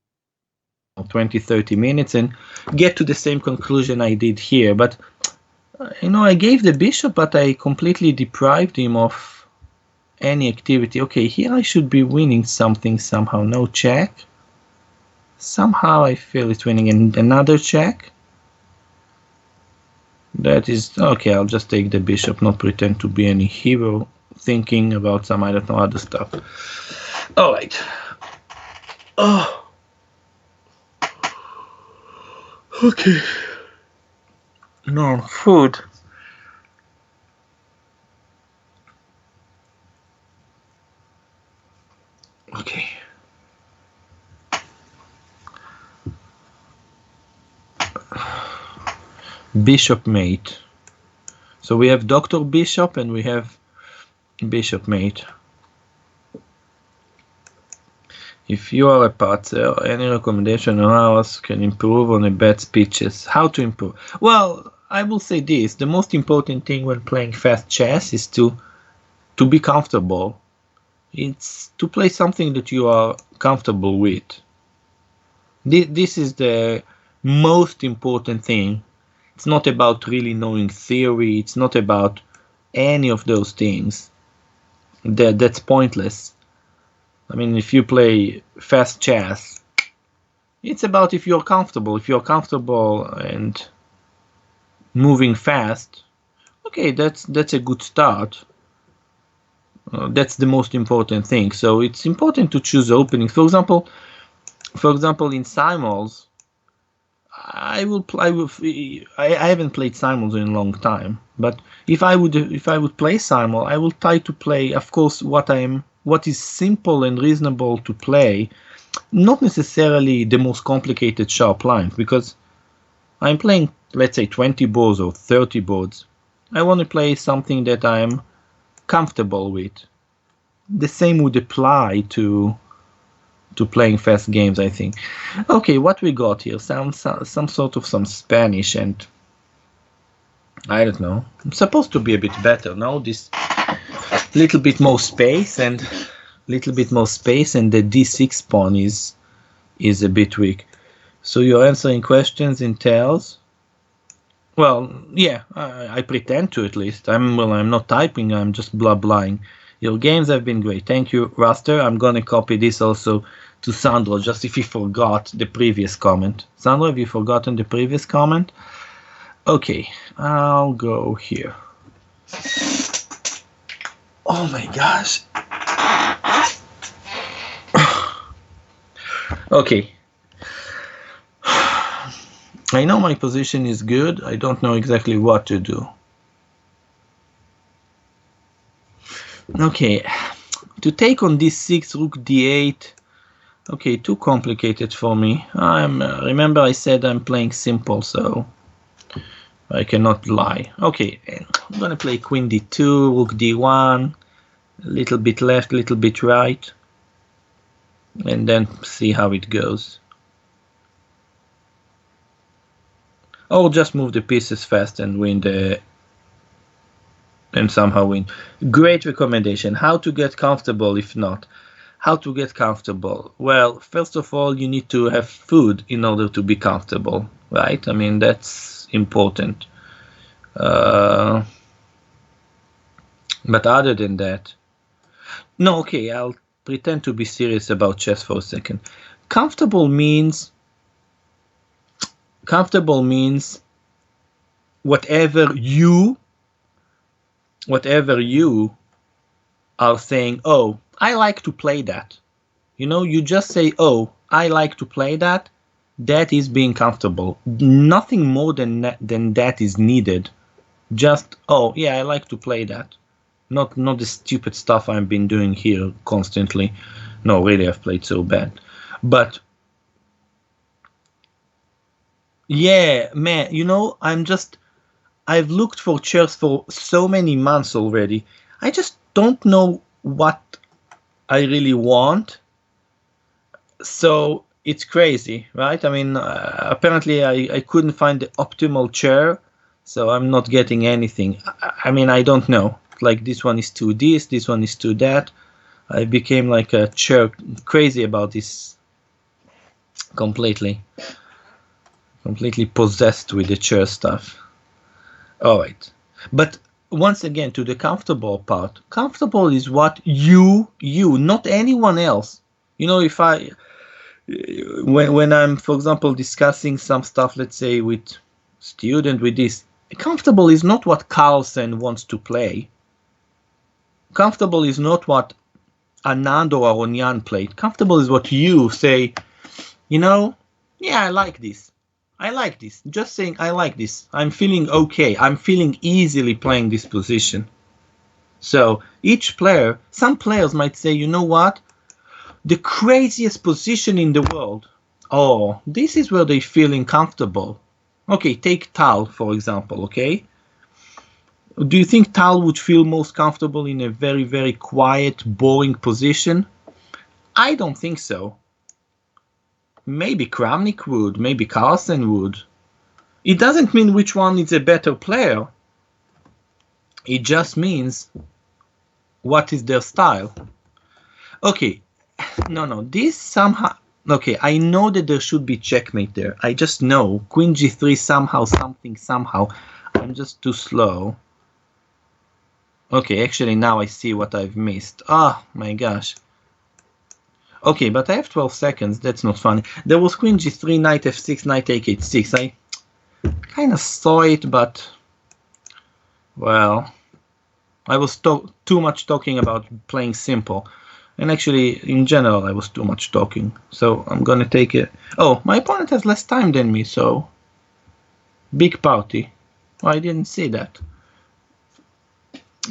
20-30 minutes and get to the same conclusion I did here, but you know, I gave the bishop, but I completely deprived him of any activity. Okay, here I should be winning something somehow. No check. Somehow I feel it's winning. And another check. That is okay. I'll just take the bishop, not pretend to be any hero, thinking about some, I don't know, other stuff. All right. Oh. Okay. No food. Okay. Bishop mate. So we have Dr. Bishop and we have Bishop mate. If you are a patzer, any recommendation on how else can improve on a bad speeches? How to improve? Well, I will say this. The most important thing when playing fast chess is to be comfortable. It's to play something that you are comfortable with. This is the most important thing. It's not about really knowing theory. It's not about any of those things. That's pointless. I mean, if you play fast chess, it's about if you're comfortable. If you're comfortable and moving fast, okay, that's a good start. That's the most important thing. So it's important to choose openings. For example, in Simons, I haven't played Simons in a long time. But if I would play Simon, I will try to play, of course, what is simple and reasonable to play, not necessarily the most complicated sharp lines, because I'm playing, let's say, 20 boards or 30 boards. I want to play something that I'm comfortable with. The same would apply to playing fast games, I think. Okay, what we got here? Some sort of some Spanish, and I don't know. It's supposed to be a bit better now. This little bit more space and the d6 pawn is a bit weak. So you're answering questions in tails. Well, yeah, I pretend to at least. I'm not typing. I'm just blah-blahing. Your games have been great. Thank you, Raster. I'm gonna copy this also to Sandro, just if he forgot the previous comment. Sandro, have you forgotten the previous comment? Okay, I'll go here. Oh my gosh. Okay. I know my position is good. I don't know exactly what to do. Okay, to take on d6, rook d8. Okay, too complicated for me. Remember I said I'm playing simple, so I cannot lie. Okay, I'm gonna play queen d2, rook d1, a little bit left, a little bit right, and then see how it goes. Or just move the pieces fast and somehow win. Great recommendation. How to get comfortable if not? How to get comfortable? Well, first of all, you need to have food in order to be comfortable, right? I mean, that's important. But other than that, no, okay, I'll pretend to be serious about chess for a second. Comfortable means whatever you are saying, oh, I like to play that. You know, you just say, oh, I like to play that. That is being comfortable. Nothing more than that is needed. Just, oh, yeah, I like to play that. Not the stupid stuff I've been doing here constantly. No, really, I've played so bad. But yeah, man, you know, I've looked for chairs for so many months already. I just don't know what I really want. So it's crazy, right? I mean, apparently I couldn't find the optimal chair, so I'm not getting anything. I mean, I don't know. Like, this one is too this one is too that. I became like a chair crazy about this completely possessed with the chair stuff. All right, but once again, to the comfortable part. Comfortable is what you, not anyone else. You know, if when I'm, for example, discussing some stuff, let's say with student with this, comfortable is not what Carlsen wants to play. Comfortable is not what Anand or Aronyan played. Comfortable is what you say, you know, yeah, I like this. I like this. Just saying I like this. I'm feeling okay. I'm feeling easily playing this position. So each player, some players might say, you know what? The craziest position in the world. Oh, this is where they're feeling comfortable. Okay, take Tal, for example, okay? Do you think Tal would feel most comfortable in a very, very quiet, boring position? I don't think so. Maybe Kramnik would, maybe Carlsen would. It doesn't mean which one is a better player. It just means what is their style. Okay, no, this somehow... Okay, I know that there should be checkmate there. I just know. Queen g3 somehow. I'm just too slow. Okay, actually now I see what I've missed. Oh my gosh. Okay, but I have 12 seconds. That's not funny. There was Queen g3, Knight f6, Knight take h6. I kind of saw it, but... Well... I was too much talking about playing simple. And actually, in general, I was too much talking. So I'm gonna take it... Oh, my opponent has less time than me, so... Big party. Oh, I didn't see that.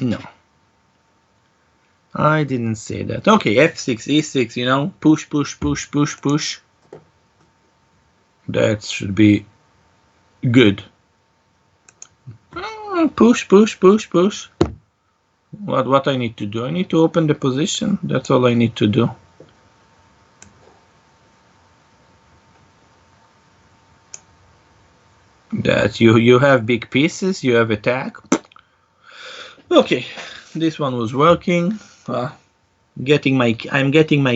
No. I didn't say that. Okay, f6, e6, you know, push. That should be good. Push. What I need to do? I need to open the position. That's all I need to do. That you have big pieces, you have attack. Okay, this one was working. I'm getting my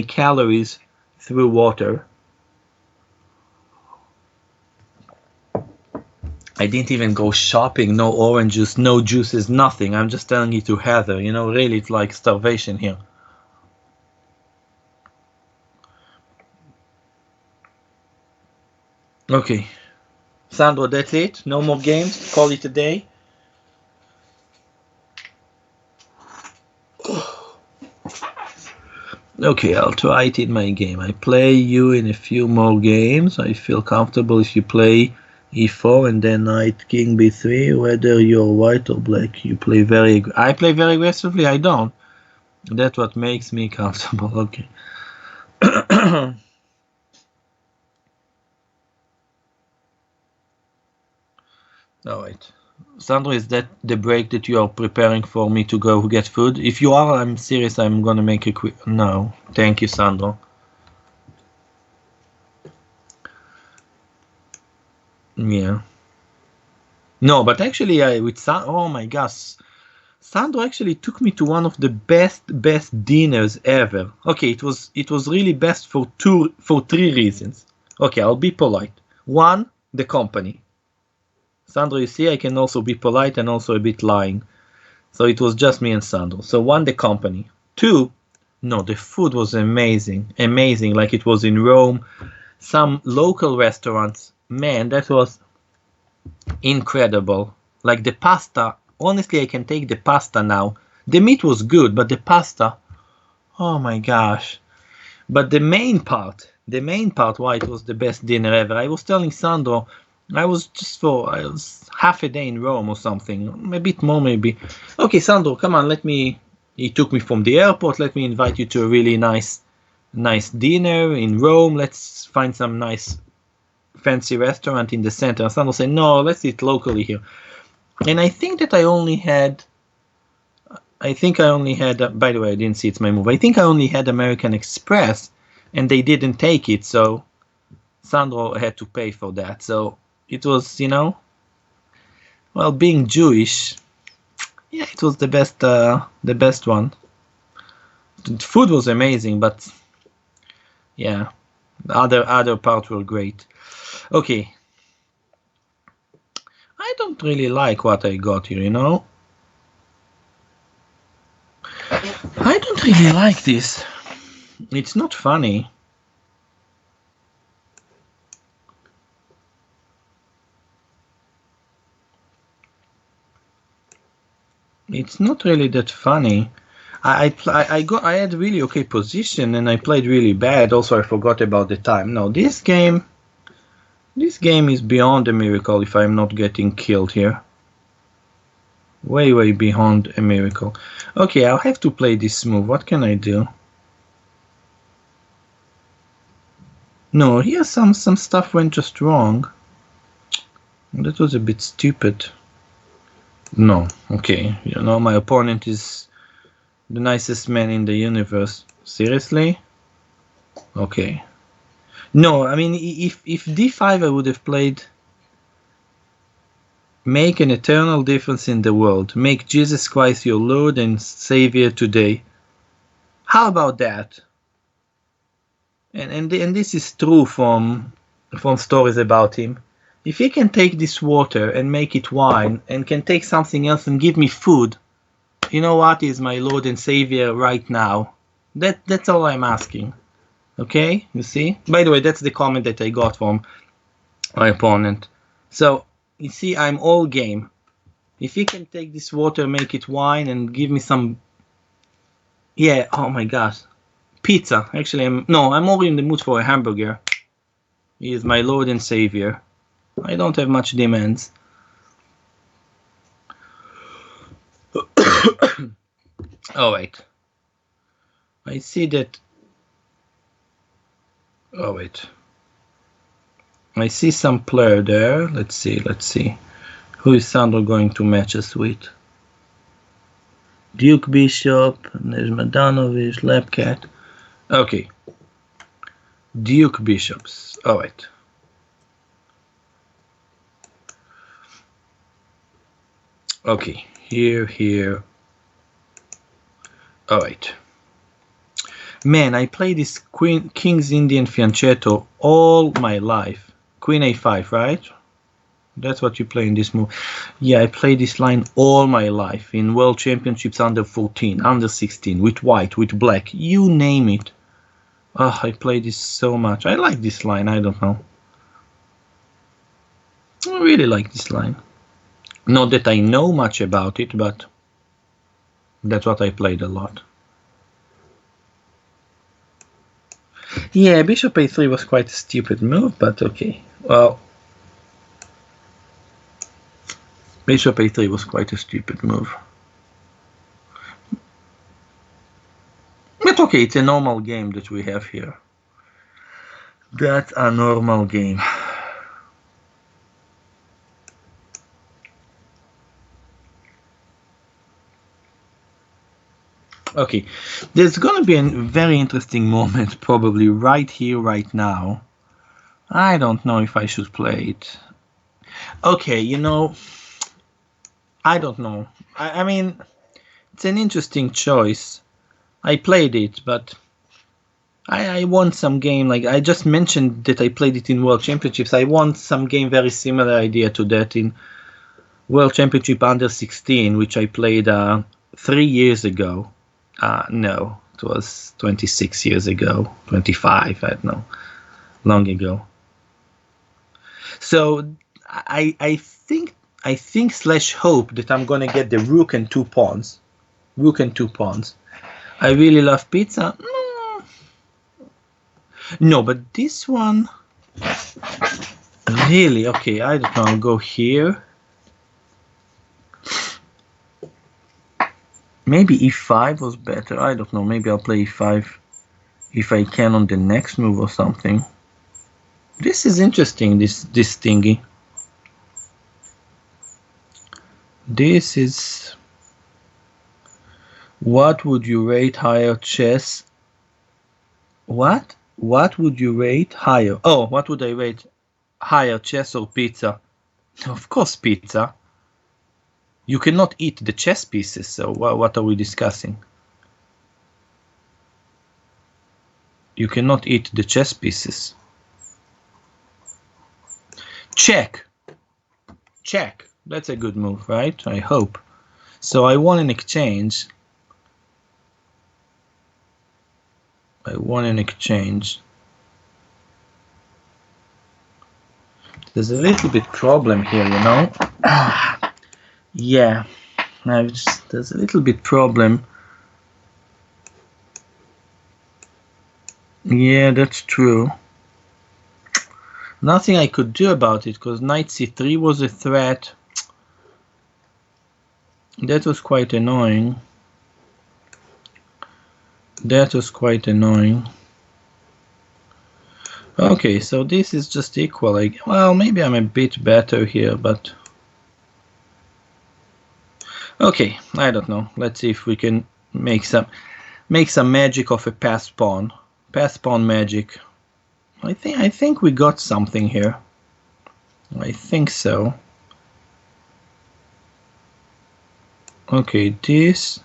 calories through water. I didn't even go shopping. No orange juice, no juices, nothing. I'm just telling it to Heather. You know, really, it's like starvation here. Okay, Sandro, that's it. No more games. Call it a day. Okay, I'll try it in my game. I play you in a few more games. I feel comfortable if you play e4 and then knight king b3, whether you're white or black. You play I play very aggressively. I don't. That's what makes me comfortable. Okay. All right. Sandro, is that the break that you are preparing for me to go get food? If you are, I'm serious. I'm gonna make a quick... No. Thank you, Sandro. Yeah. No, but actually, oh my gosh, Sandro actually took me to one of the best dinners ever. Okay, it was really best for three reasons. Okay, I'll be polite. One, the company. Sandro, you see, I can also be polite and also a bit lying. So it was just me and Sandro. So one, the company. Two, no, the food was amazing, like it was in Rome. Some local restaurants, man, that was incredible. Like the pasta, honestly, I can take the pasta now. The meat was good, but the pasta, oh my gosh. But the main part why it was the best dinner ever, I was telling Sandro, I was half a day in Rome or something, a bit more maybe. Okay, Sandro, come on, he took me from the airport, let me invite you to a really nice dinner in Rome. Let's find some nice fancy restaurant in the center. And Sandro said, no, let's eat locally here. And I think that I only had, by the way, I didn't see it's my move. I think I only had American Express and they didn't take it. So Sandro had to pay for that. So it was, well, being Jewish, yeah, it was the best one. The food was amazing, but yeah, the other parts were great. Okay. I don't really like what I got here, I don't really like this. It's not funny. It's not really that funny. I had really okay position and I played really bad. Also, I forgot about the time. No, this game is beyond a miracle if I'm not getting killed here. Way beyond a miracle. Okay, I'll have to play this move. What can I do? No, here some stuff went just wrong. That was a bit stupid. No, okay. My opponent is the nicest man in the universe. Seriously? Okay. No, I mean, if d5 I would have played make an eternal difference in the world. Make Jesus Christ your Lord and Savior today. How about that? And this is true from stories about him. If he can take this water and make it wine and can take something else and give me food, you know what is my Lord and Savior right now? That's all I'm asking. Okay, you see? By the way, that's the comment that I got from my opponent. So, you see, I'm all game. If he can take this water, make it wine, and give me some... Yeah, oh my gosh. Pizza. Actually, I'm more in the mood for a hamburger. He is my Lord and Savior. I don't have much demands. Oh, wait. I see that... Oh, wait. I see some player there. Let's see. Who is Sandro going to match us with? Duke Bishop, Nezmadanovic, Lapcat. Okay. Duke Bishops. Oh, wait. Okay. Here. Oh, wait. Man, I play this King's Indian Fianchetto all my life. Queen a5, right? That's what you play in this move. Yeah, I play this line all my life in World Championships under 14, under 16, with white, with black, you name it. Oh, I play this so much. I like this line, I don't know. I really like this line. Not that I know much about it, but that's what I played a lot. Yeah, Bishop a3 was quite a stupid move, but okay. Well, Bishop a3 was quite a stupid move. But okay, it's a normal game that we have here. That's a normal game. Okay, there's gonna be a very interesting moment probably right here, right now. I don't know if I should play it. Okay, I don't know. I mean, it's an interesting choice. I played it, but I won some game. Like I just mentioned that I played it in World Championships. I won some game very similar idea to that in World Championship under 16, which I played 3 years ago. No, it was 26 years ago, 25, I don't know, long ago. So I think / hope that I'm gonna get the Rook and 2 pawns. I really love pizza. No, but this one really, okay, I don't know, I'll go here. Maybe e5 was better, I don't know, maybe I'll play e5 if I can on the next move or something. This is interesting, this thingy. This is... What would you rate higher, chess? What? What would you rate higher? Oh, what would I rate higher, chess or pizza? Of course pizza. You cannot eat the chess pieces, so what are we discussing? You cannot eat the chess pieces. Check. Check. That's a good move, right? I hope. So I won an exchange. I won an exchange. There's a little bit problem here, you know? Yeah. There's a little bit problem. Yeah, that's true. Nothing I could do about it, because knight c3 was a threat. That was quite annoying. That was quite annoying. Okay, so this is just equal. Well, maybe I'm a bit better here, but... Okay, I don't know. Let's see if we can make some magic of a pass pawn. Pass pawn magic. I think we got something here. I think so. Okay, this...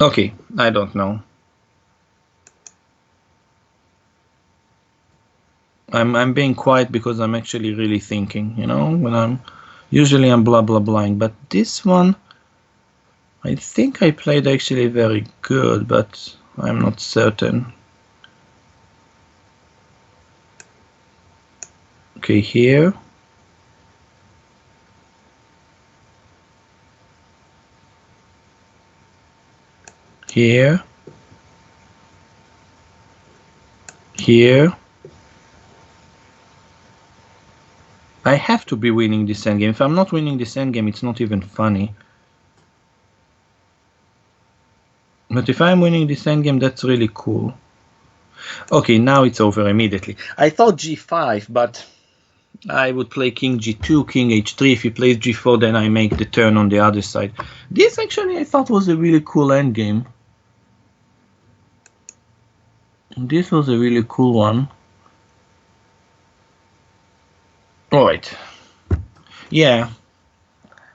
Okay, I don't know. I'm being quiet because I'm actually really thinking, you know, when usually I'm blah blah blahing, but this one I think I played actually very good, but I'm not certain. Okay, here. Here. Here. I have to be winning this endgame. If I'm not winning this endgame, it's not even funny. But if I'm winning this endgame, that's really cool. Okay, now it's over immediately. I thought g5, but I would play king g2, king h3. If he plays g4, then I make the turn on the other side. This actually I thought was a really cool endgame. This was a really cool one. Alright. Yeah.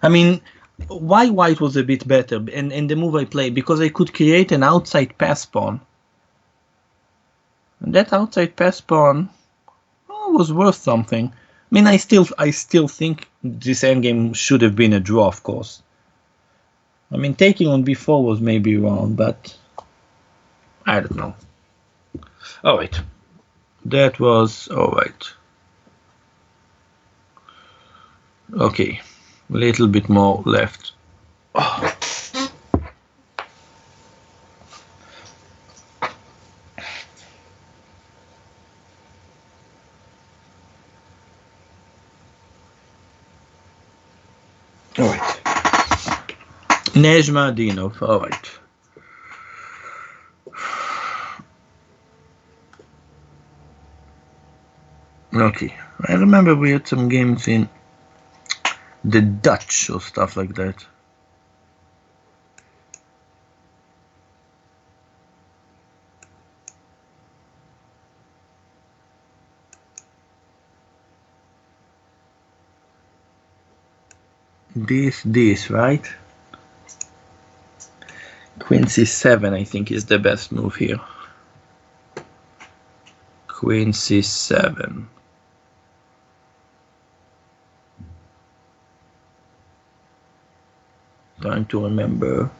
I mean, why white was a bit better in the move I played? Because I could create an outside pass pawn. And that outside pass pawn was worth something. I mean, I still think this endgame should have been a draw, of course. I mean, taking on b4 was maybe wrong, but I don't know. Alright. That was alright. Okay. A little bit more left. Oh. Alright. Nejmadinov, alright. Okay. I remember we had some games in the Dutch or stuff like that. This, right? Queen c7, I think, is the best move here. Queen c7. Trying to remember.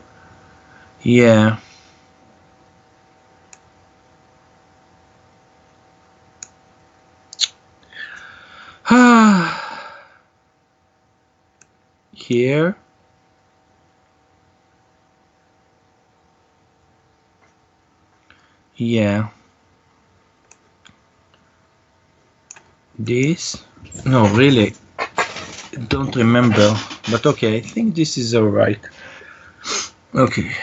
Yeah. Here. Yeah. This? No, really. Don't remember. But okay, I think this is alright. Okay.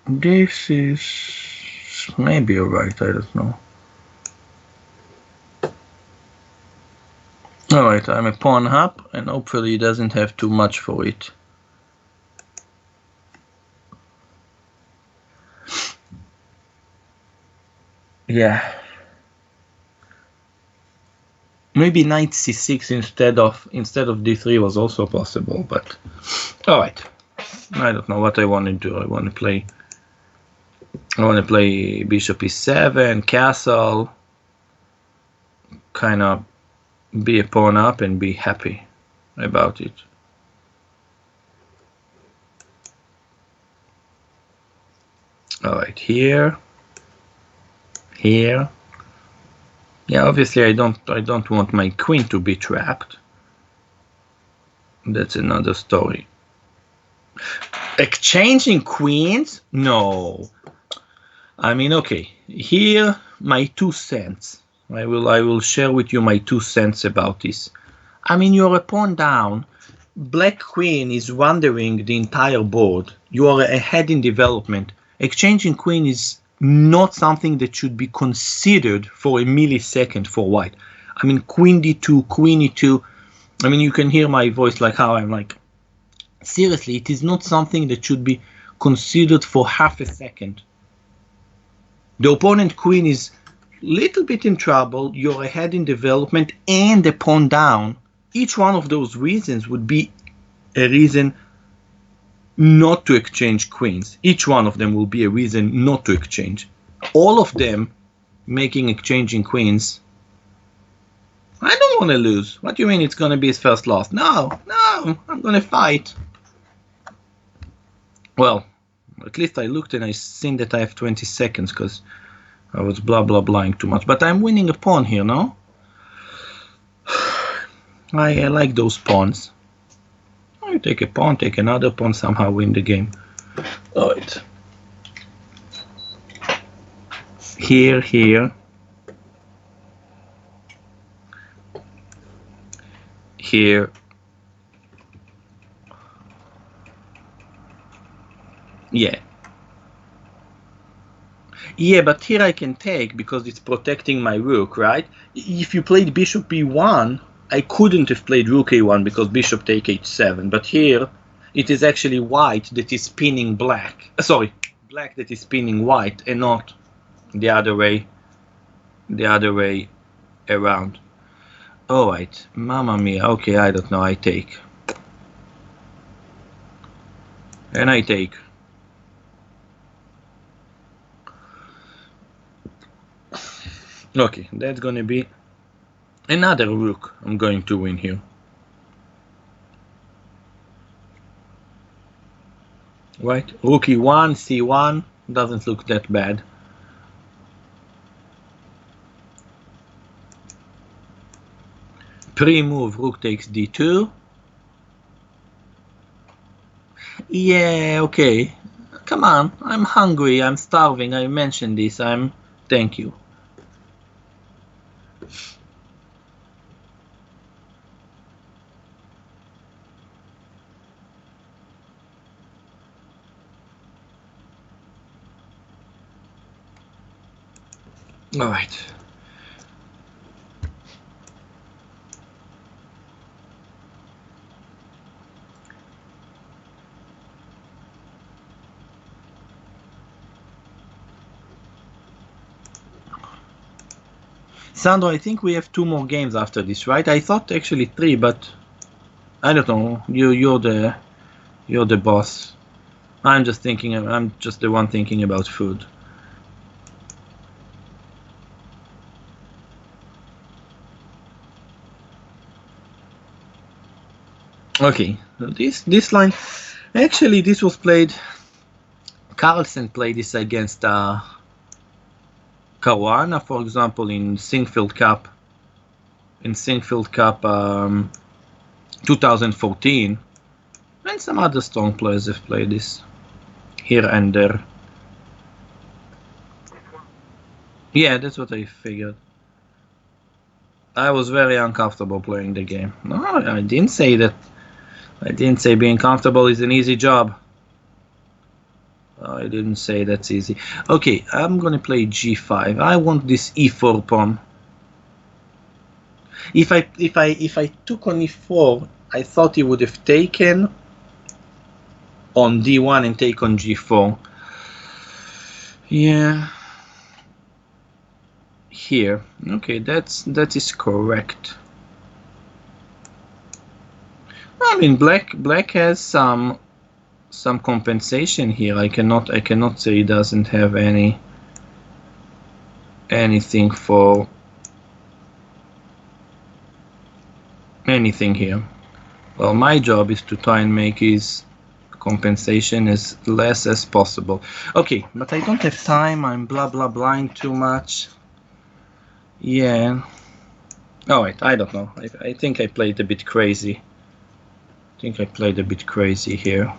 This is maybe alright, I don't know. Alright, I'm a pawn up, and hopefully he doesn't have too much for it. Yeah. Maybe knight c6 instead of d3 was also possible, but alright. I don't know what I want to do. I want to play bishop e7, castle, kind of be a pawn up and be happy about it. Alright, here. Yeah, obviously I don't want my queen to be trapped. That's another story. Exchanging queens? No. I mean, okay, here my 2 cents. I will share with you my 2 cents about this. I mean, you're a pawn down. Black queen is wandering the entire board. You are ahead in development. Exchanging queen is not something that should be considered for a millisecond for white. I mean, queen d2, queen e2. I mean, you can hear my voice like how I'm like, seriously, it is not something that should be considered for half a second. The opponent queen is a little bit in trouble. You're ahead in development and a pawn down. Each one of those reasons would be a reason not to exchange queens. Each one of them will be a reason not to exchange. All of them making exchanging queens. I don't want to lose. What do you mean it's going to be his first loss? No, I'm going to fight. Well, at least I looked and I seen that I have 20 seconds because I was blahing too much. But I'm winning a pawn here, no? I like those pawns. You take a pawn, take another pawn, somehow win the game. Alright. Here. Here. Yeah, but here I can take because it's protecting my rook, right? If you played bishop b1, I couldn't have played rook a1 because bishop take h7. But here, it is actually white that is spinning black. Sorry, black that is spinning white and not the other way around. Alright, mamma mia. Okay, I don't know. I take. And I take. Okay, that's gonna be another rook I'm going to win here. Right, rook e1, c1, doesn't look that bad. Pre-move, rook takes d2. Yeah, okay. Come on, I'm hungry, I'm starving, I mentioned this, thank you. Alright. Sandro, I think we have 2 more games after this, right? I thought actually 3, but I don't know. You're the boss. I'm just the one thinking about food. Okay, this line, actually this was played. Carlsen played this against Caruana, for example, in Sinquefield Cup. In Sinquefield Cup 2014, and some other strong players have played this here and there. Yeah, that's what I figured. I was very uncomfortable playing the game. No, I didn't say that. I didn't say being comfortable is an easy job. I didn't say that's easy. Okay, I'm gonna play g5. I want this e4 pawn. If I took on e4, I thought he would have taken on d1 and take on g4. Yeah. Here. Okay, that is correct. I mean, black has some compensation here. I cannot say he doesn't have anything for anything here. Well, my job is to try and make his compensation as less as possible. Okay, but I don't have time. I'm blah blah blahing too much. Yeah. Oh wait, I don't know. I think I played a bit crazy. I think I played a bit crazy here.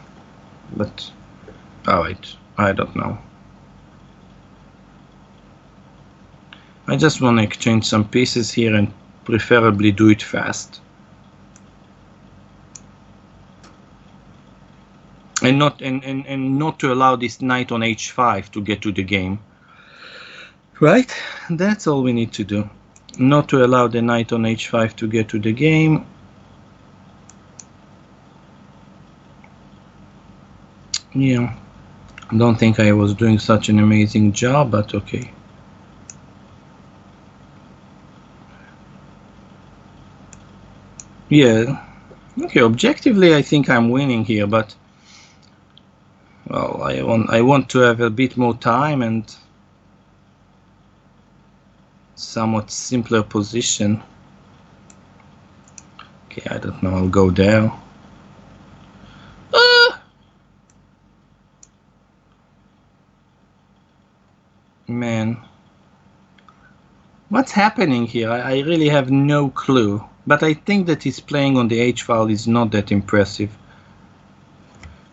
But oh wait, I don't know. I just want to exchange some pieces here and preferably do it fast. And not to allow this knight on h5 to get to the game. Right? That's all we need to do. Not to allow the knight on h5 to get to the game. Yeah. I don't think I was doing such an amazing job, but okay. Yeah. Okay, objectively I think I'm winning here, but well, I want to have a bit more time and somewhat simpler position. Okay, I don't know, I'll go there. Man. What's happening here? I really have no clue. But I think that his playing on the h-file is not that impressive.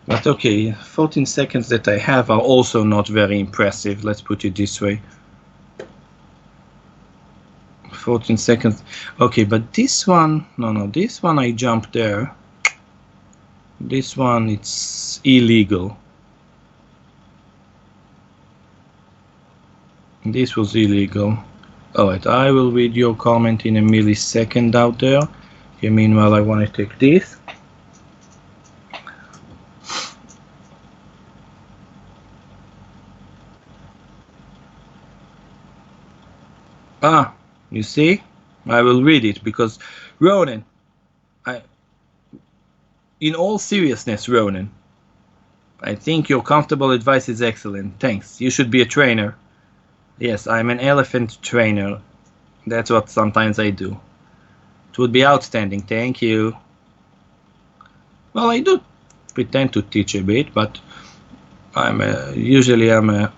But okay, 14 seconds that I have are also not very impressive, let's put it this way. 14 seconds. Okay, but this one, no, this one I jumped there. This one, it's illegal. This was illegal. Alright, I will read your comment in a millisecond out there. Okay, meanwhile, I want to take this. Ah, you see? I will read it because, Ronen, in all seriousness, Ronen, I think your comfortable advice is excellent. Thanks. You should be a trainer. Yes, I'm an elephant trainer. That's what sometimes I do. It would be outstanding. Thank you. Well, I do pretend to teach a bit, but usually I'm a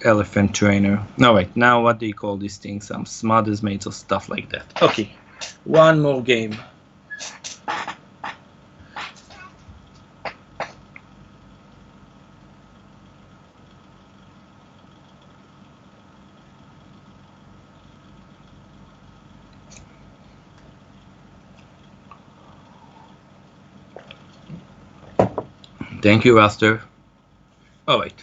elephant trainer. No, wait. Now what do you call these things? Some smothers mates or stuff like that. Okay, one more game. Thank you, Raster. Oh, wait.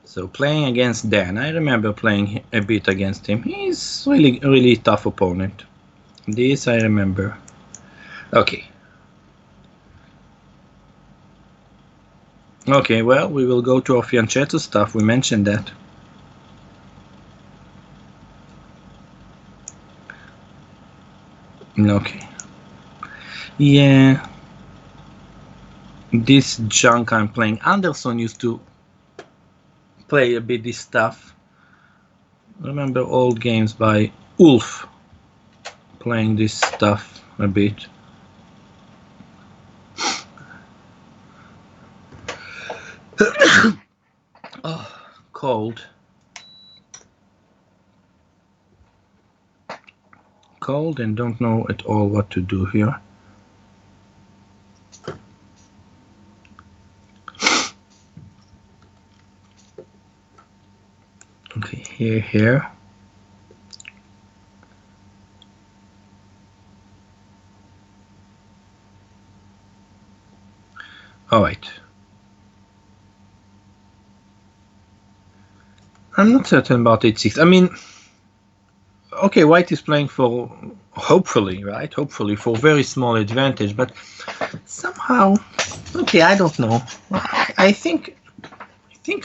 So playing against Dan, I remember playing a bit against him. He's really tough opponent. This I remember. Okay. Okay, well, we will go to our fianchetto stuff. We mentioned that. Okay. Yeah. This junk I'm playing. Anderson used to play a bit this stuff. Remember old games by Ulf playing this stuff a bit. Oh, cold. Cold and don't know at all what to do here. here. All right. I'm not certain about h6. I mean, okay, white is playing for, hopefully, right? Hopefully for very small advantage, but somehow, okay, I don't know. I think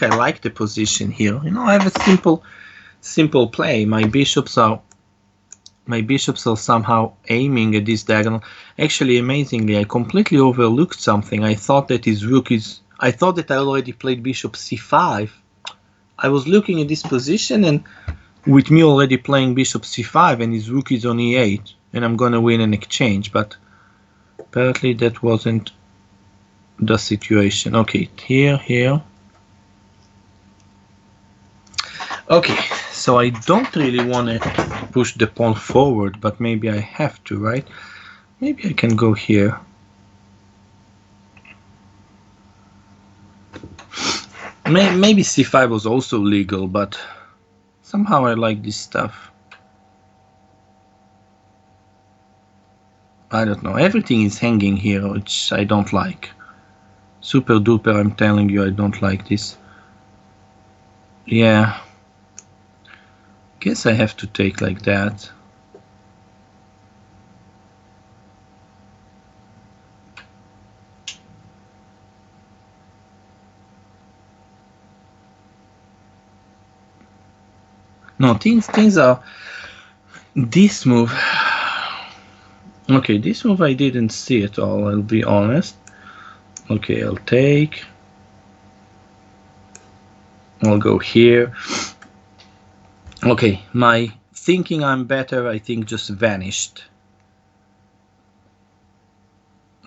I like the position here. You know, I have a simple play. My bishops are somehow aiming at this diagonal. Actually, amazingly, I completely overlooked something. I thought that his rook is. I thought that I already played bishop c5. I was looking at this position, and with me already playing bishop c5, and his rook is on e8, and I'm gonna win an exchange. But apparently that wasn't the situation. Okay, here. Okay, so I don't really want to push the pawn forward, but maybe I have to, right? Maybe I can go here. Maybe c5 was also legal, but somehow I like this stuff. I don't know. Everything is hanging here, which I don't like. Super duper, I'm telling you, I don't like this. Yeah. Guess I have to take like that. No, things are... This move... Okay, this move I didn't see at all, I'll be honest. Okay, I'll take. I'll go here. Okay, my thinking I'm better, I think, just vanished.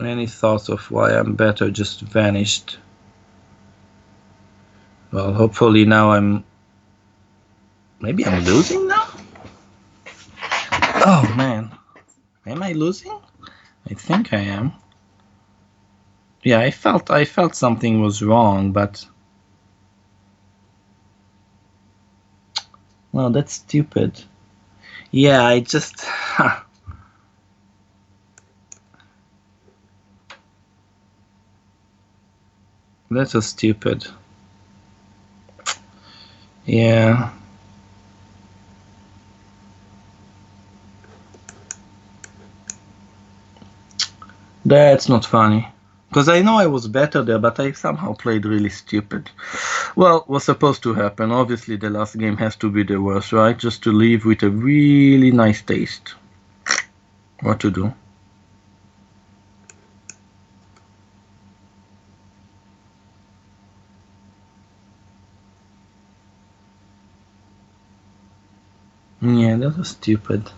Any thoughts of why I'm better just vanished. Well, hopefully now maybe I'm losing now? Oh man, am I losing? I think I am. Yeah, I felt something was wrong, but... Well, that's stupid. Yeah, I just... That's so stupid. Yeah. That's not funny. Because I know I was better there, but I somehow played really stupid. Well, what's supposed to happen? Obviously the last game has to be the worst, right? Just to leave with a really nice taste. What to do? Yeah, that was stupid.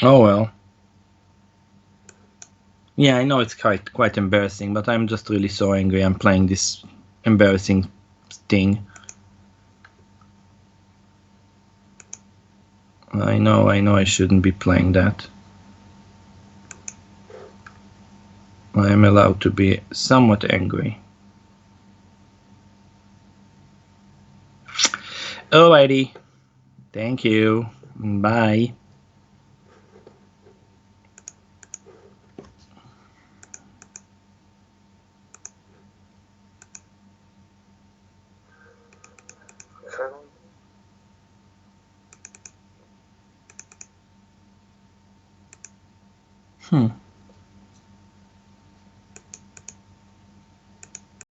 Oh well. Yeah, I know it's quite embarrassing, but I'm just really so angry I'm playing this embarrassing thing. I know I shouldn't be playing that. I am allowed to be somewhat angry. Alrighty. Thank you. Bye. Hmm.